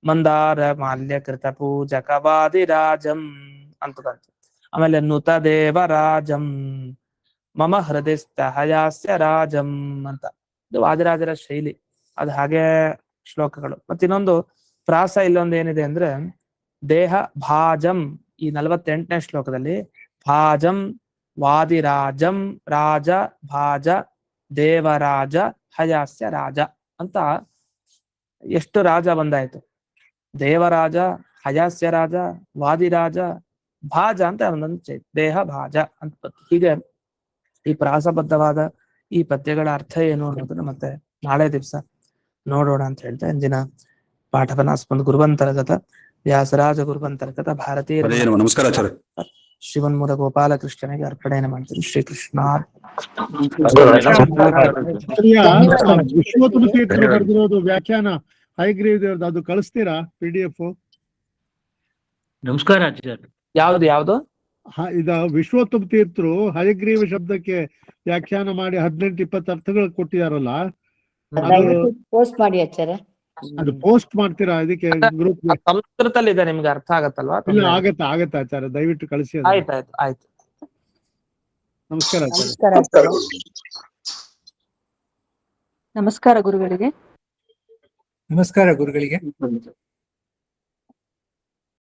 ಮಂದಾರ ಮಾಲ್ಯಕೃತ ಪೂಜಕವಾದಿರಾಜಂ ಅಂತ ಬಂತು. ಆಮೇಲೆ ನುತ ದೇವರಾಜಂ ಮಮ ಹೃದಯಸ್ಥ ಹಯಾಸ್ಯ ರಾಜಂ ಅಂತ. ಇದು ವಾದಿರಾಜರ ಶೈಲಿ, ಅದು ಹಾಗೆ ಶ್ಲೋಕಗಳು. ಮತ್ತಿನ್ನೊಂದು ಪ್ರಾಸ ಇಲ್ಲೊಂದು ಏನಿದೆ ಅಂದ್ರೆ, ದೇಹ ಭಾಜಂ ಈ 48ನೇ ಶ್ಲೋಕದಲ್ಲಿ ಭಾಜಂ ವಾದಿರಾಜಂ ರಾಜ ಭಾಜ ದೇವರಾಜ ಹಯಾಸ್ಯ ರಾಜ ಅಂತ ಎಷ್ಟು ರಾಜ ಬಂದಾಯ್ತು. ದೇವರಾಜ, ಹಯಾಸ್ಯ ರಾಜ, ವಾದಿರಾಜ, ಭಾಜ ಅಂತ ಒಂದೊಂದು ದೇಹ ಭಾಜ ಅಂತ ಬಂತು. ಹೀಗೆ ಈ ಪ್ರಾಸಬದ್ಧವಾದ ಈ ಪದ್ಯಗಳ ಅರ್ಥ ಏನು ಅನ್ನೋದನ್ನ ಮತ್ತೆ ನಾಳೆ ದಿವಸ ನೋಡೋಣ ಅಂತ ಹೇಳ್ತಾ ಇಂದಿನ ಪಾಠವನ್ನ ಸ್ಪಂದ ಗುರುವಂತರ್ಗತ ವ್ಯಾಸರಾಜ ಗುರುವಂತರ್ಗತ ಭಾರತೀಯ ನಮಸ್ಕಾರ ಆಚಾರ್ಯ. ಶ್ರೀಮನ್ಮೂಲ ಗೋಪಾಲಕೃಷ್ಣನಿಗೆ ಅರ್ಪಣೆಯನ್ನು ಮಾಡ್ತೀನಿ. ಶ್ರೀಕೃಷ್ಣ. ವಿಶ್ವೋತ್ತಮ ತೀರ್ಥರು ಬರೆದಿರೋದು ವ್ಯಾಖ್ಯಾನ ಹಯಗ್ರೀವ ದೇವ್ರದ್ದು, ಅದು ಕಳಿಸ್ತೀರಾ PDF? ನಮಸ್ಕಾರ ಆಚಾರ್ಯ. ಯಾವ್ದು ಇದ ವಿಶ್ವೋತ್ತಮ ತೀರ್ಥರು ಹಯಗ್ರೀವ ಶಬ್ದಕ್ಕೆ ವ್ಯಾಖ್ಯಾನ ಮಾಡಿ 18-20 ಅರ್ಥಗಳು ಕೊಟ್ಟಿದಾರಲ್ಲ, ಪೋಸ್ಟ್ ಮಾಡಿ ಆಚಾರ್ಯ. ಅದು ಪೋಸ್ಟ್ ಮಾಡ್ತೀರಾ ಇದಕ್ಕೆ ಗ್ರೂಪ್? ಸಂಸ್ಕೃತದಲ್ಲಿ ಇದೆ, ನಿಮ್ಗೆ ಅರ್ಥ ಆಗತ್ತಲ್ವಾ? ಇಲ್ಲ, ಆಗತ್ತೆ ಆಚಾರ್ಯ, ದಯವಿಟ್ಟು ಕಳಿಸಿ. ಆಯ್ತು. ನಮಸ್ಕಾರ ಆಚಾರ್ಯ. ನಮಸ್ಕಾರ ಆಚಾರ್ಯ. ನಮಸ್ಕಾರ ಗುರುಗಳಿಗೆ. ನಮಸ್ಕಾರ ಗುರುಗಳಿಗೆ.